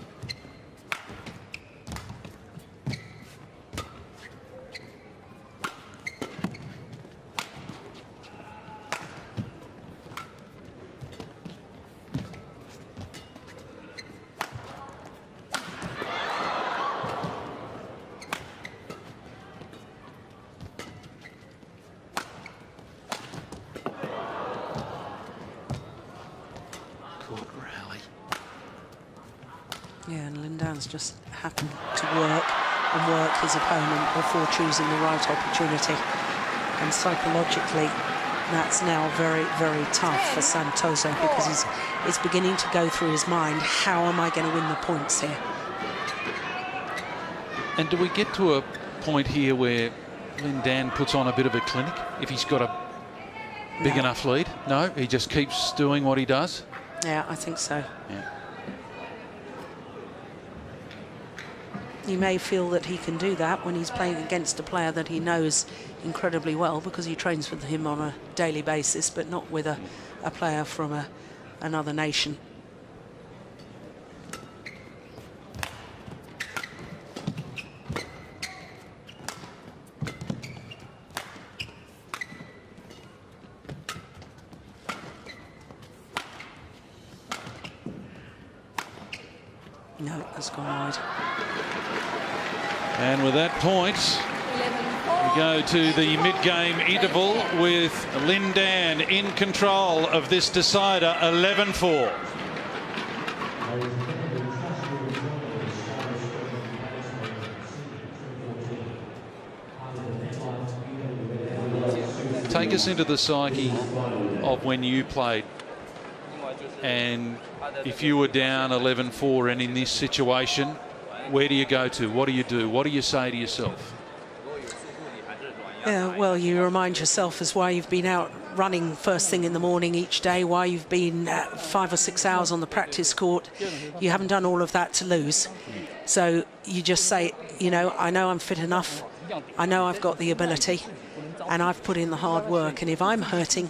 has just happened to work and work his opponent before choosing the right opportunity. And psychologically, that's now very, very tough for Santoso, because it's beginning to go through his mind, how am I going to win the points here? And do we get to a point here where Lin Dan puts on a bit of a clinic if he's got a big enough lead? No, he just keeps doing what he does? Yeah, I think so. Yeah. He may feel that he can do that when he's playing against a player that he knows incredibly well, because he trains with him on a daily basis, but not with a player from another nation. No, that's gone wide. And with that point, we go to the mid-game interval with Lin Dan in control of this decider, 11-4. Take us into the psyche of when you played, and if you were down 11-4 and in this situation, where do you go to? What do you do? What do you say to yourself? Yeah, well, you remind yourself as why you've been out running first thing in the morning each day, why you've been 5 or 6 hours on the practice court. You haven't done all of that to lose. So you just say, you know I'm fit enough. I know I've got the ability, and I've put in the hard work. And if I'm hurting,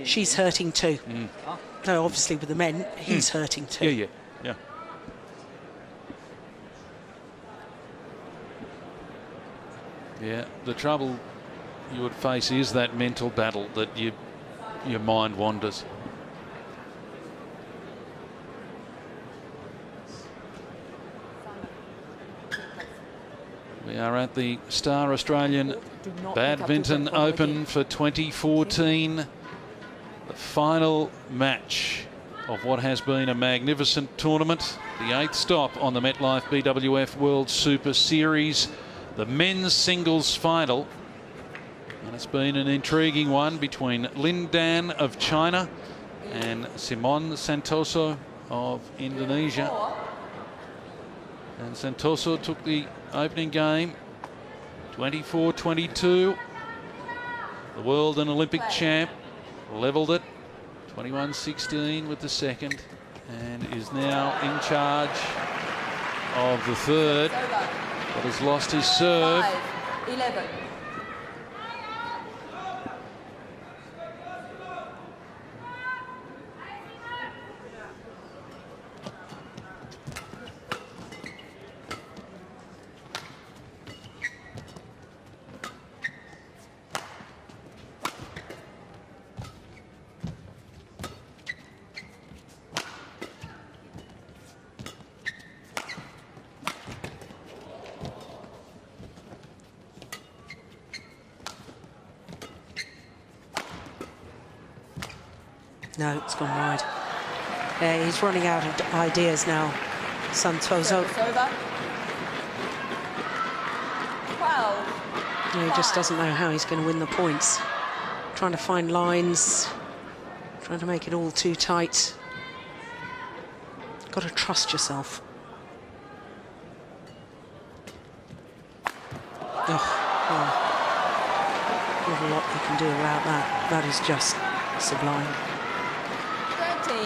she's hurting too. So obviously with the men, he's hurting too. Yeah. Yeah, the trouble you would face is that mental battle that your mind wanders. We are at the Star Australian Badminton Open for 2014. The final match of what has been a magnificent tournament. The 8th stop on the MetLife BWF World Super Series. The men's singles final. And it's been an intriguing one between Lin Dan of China and Simon Santoso of Indonesia. And Santoso took the opening game 24-22. The world and Olympic champ levelled it 21-16 with the second, and is now in charge of the third, but has lost his serve. 5-11. No, it's gone wide. He's running out of ideas now, Santoso. Service over. 12. He just doesn't know how he's going to win the points. Trying to find lines, trying to make it all too tight. Got to trust yourself. Oh, not a lot you can do about that. That is just sublime. 13-5.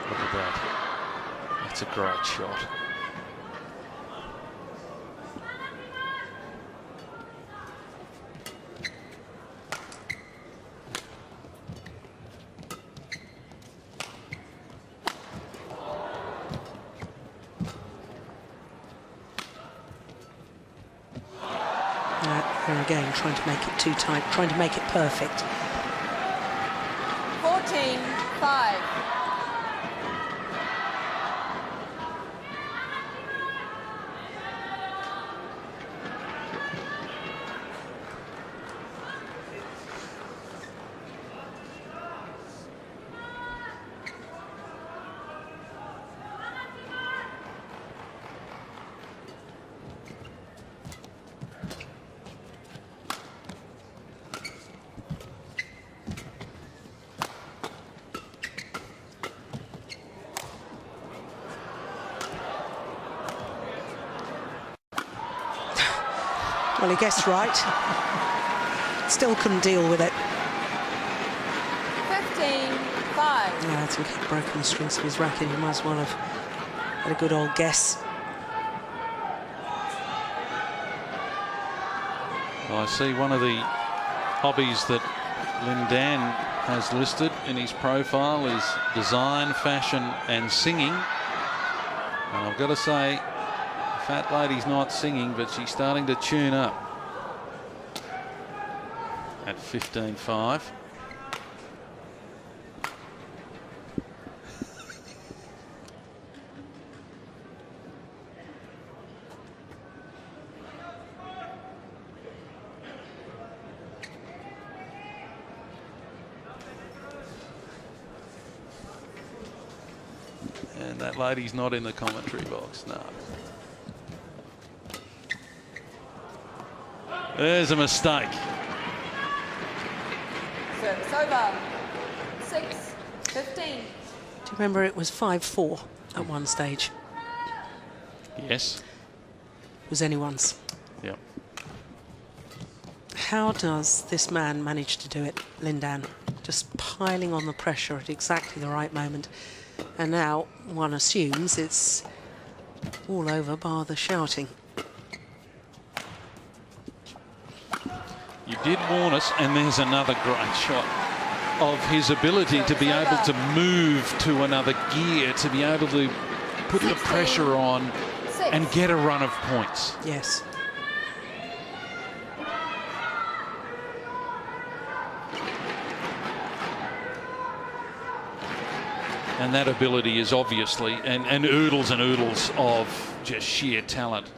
Look at that. That's a great shot. Here again, trying to make it too tight, trying to make it perfect. 14-5. Well, he guessed right. Still couldn't deal with it. 15-5. Yeah, I think he'd broken the strings of his racket. He might as well have had a good old guess. Well, I see one of the hobbies that Lin Dan has listed in his profile is design, fashion and singing. And I've got to say, the fat lady's not singing, but she's starting to tune up at 15-5. And that lady's not in the commentary box, no. There's a mistake. Service over. 6-15. Do you remember it was 5-4 at one stage? Yes. It was anyone's. Yep. How does this man manage to do it, Lin Dan? Just piling on the pressure at exactly the right moment. And now one assumes it's all over bar the shouting. You did warn us, and there's another great shot of his ability to be able to move to another gear, to be able to put the pressure on and get a run of points. Yes. And that ability is obviously, and oodles of just sheer talent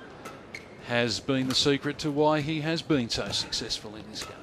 has been the secret to why he has been so successful in this game.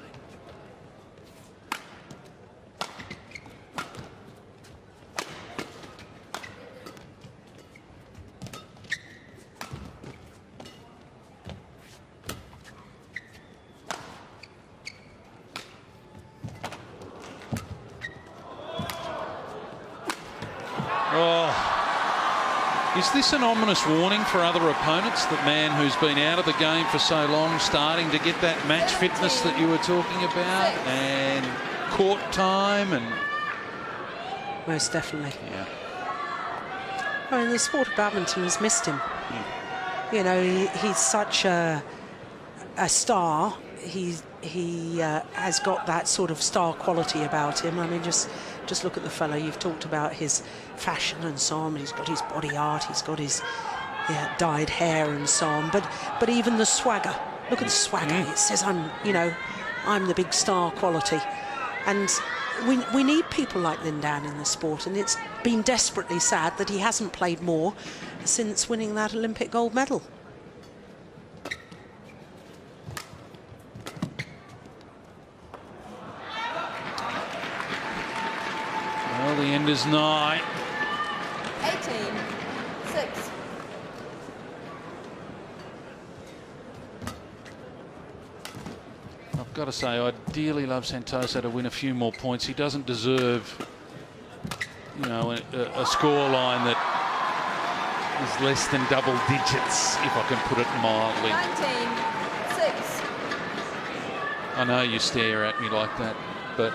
Is this an ominous warning for other opponents? The man who's been out of the game for so long starting to get that match fitness that you were talking about, and court time, and Most definitely. yeah. I mean, the sport of badminton has missed him. You know, he's such a star. He has got that sort of star quality about him. I mean, just look at the fellow. You've talked about his fashion and so on. He's got his body art. He's got his dyed hair and so on. But even the swagger. Look at the swagger. It says I'm the big star quality. And we need people like Lin Dan in the sport. And it's been desperately sad that he hasn't played more since winning that Olympic gold medal. Well, the end is nigh. 18-6. I've got to say, I dearly love Santoso to win a few more points. He doesn't deserve, a score line that is less than double digits, if I can put it mildly. 19-6. I know you stare at me like that, but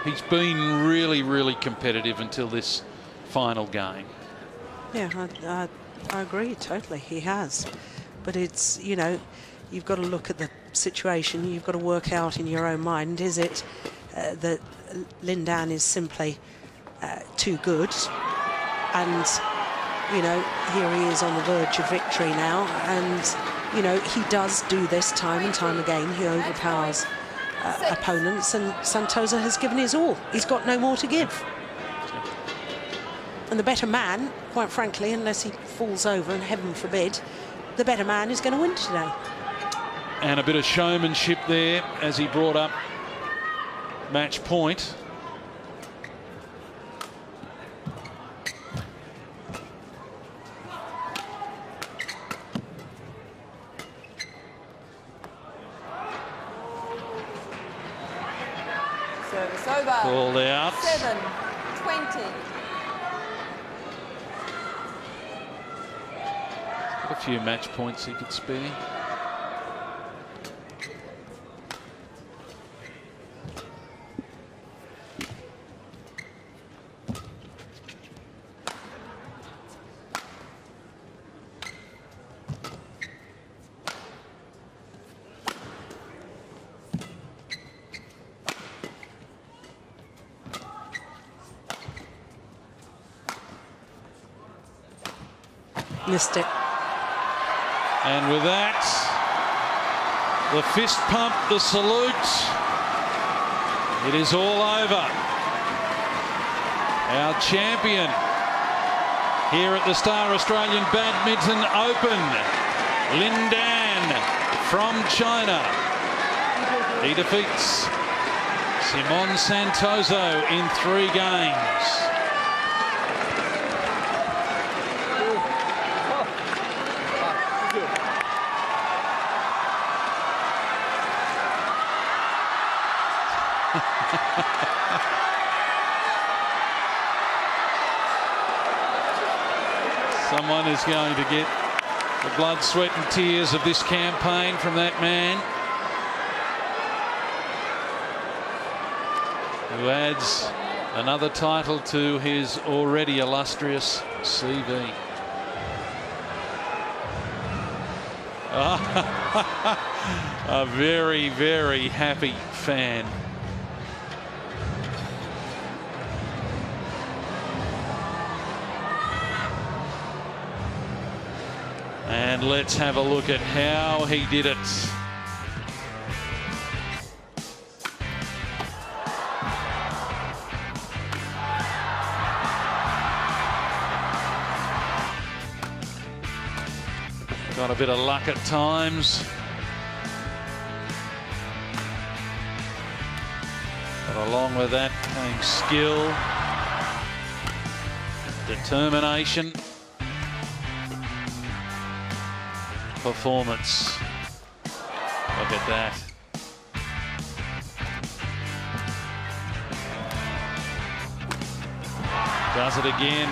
he's been really, really competitive until this final game. Yeah, I agree totally. He has. But it's, you've got to look at the situation. You've got to work out in your own mind, is it that Lin Dan is simply too good? And, here he is on the verge of victory now. And, he does do this time and time again. He overpowers opponents, and Santoso has given his all. He's got no more to give. And the better man, quite frankly, unless he falls over, and heaven forbid, the better man is going to win today. And a bit of showmanship there as he brought up match point. Service over. Called out. 7-20. A few match points he could spare. Missed it. And with that, the fist pump, the salute, it is all over. Our champion here at the Star Australian Badminton Open, Lin Dan from China. He defeats Santoso in 3 games. Someone is going to get the blood, sweat and tears of this campaign from that man, who adds another title to his already illustrious CV. A very, very happy fan. And let's have a look at how he did it. Got a bit of luck at times. But along with that came skill, determination, performance. Look at that. Does it again.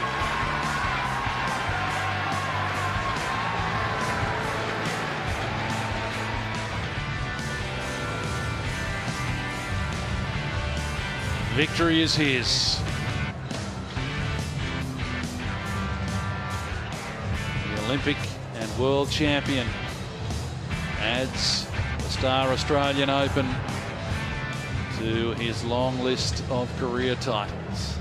Victory is his. The Olympic and world champion adds the Star Australian Open to his long list of career titles.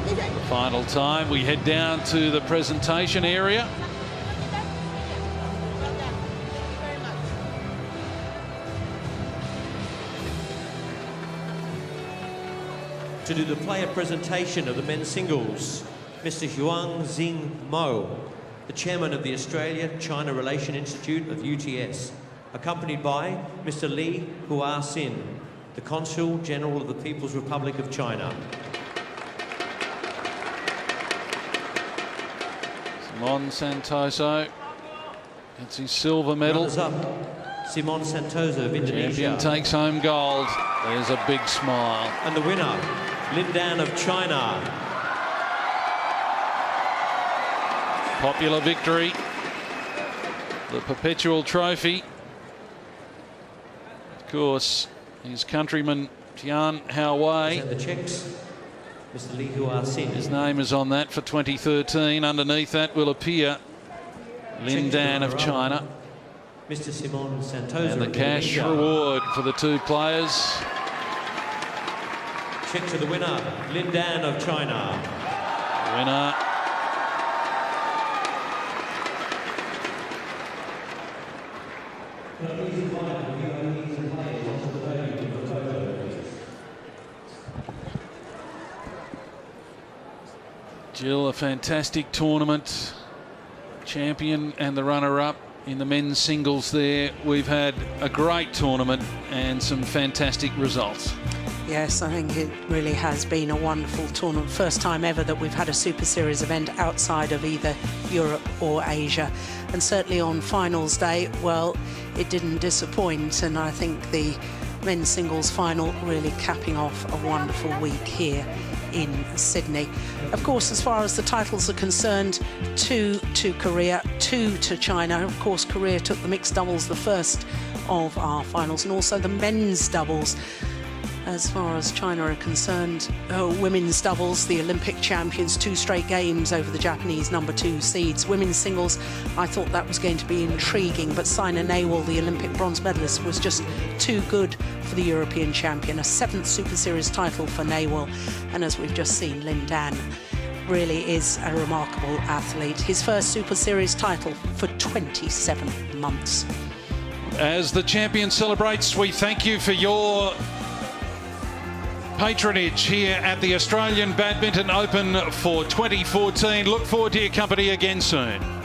The final time, we head down to the presentation area. To do the player presentation of the men's singles, Mr. Huang Xing Mo, the chairman of the Australia-China Relation Institute of UTS, accompanied by Mr. Li Hua-sin, the Consul General of the People's Republic of China. Santoso gets his silver medal. Runners up, Santoso of Indonesia. Champion takes home gold. There's a big smile. And the winner, Lin Dan of China. Popular victory. The perpetual trophy. Of course, his countryman Tian Hao-wei. And the checks, Mr. Li Hua-sin. His name is on that for 2013. Underneath that will appear Lin Dan of China. Mr. Santoso. And the cash reward for the 2 players. Check to the winner, Lin Dan of China. Winner. Jill, a fantastic tournament. Champion and the runner-up in the men's singles there. We've had a great tournament and some fantastic results. Yes, I think it really has been a wonderful tournament. First time ever that we've had a Super Series event outside of either Europe or Asia. And certainly on finals day, well, it didn't disappoint. And I think the men's singles final really capping off a wonderful week here in Sydney. Of course, as far as the titles are concerned, 2 to Korea, 2 to China. Of course, Korea took the mixed doubles, the first of our finals, and also the men's doubles. as far as China are concerned. Women's doubles, the Olympic champions, 2 straight games over the Japanese #2 seeds. Women's singles, I thought that was going to be intriguing, but Saina Nehwal, the Olympic bronze medalist, was just too good for the European champion. A 7th Super Series title for Nehwal, and as we've just seen, Lin Dan really is a remarkable athlete. His first Super Series title for 27 months. As the champion celebrates, we thank you for your patronage here at the Australian Badminton Open for 2014. Look forward to your company again soon.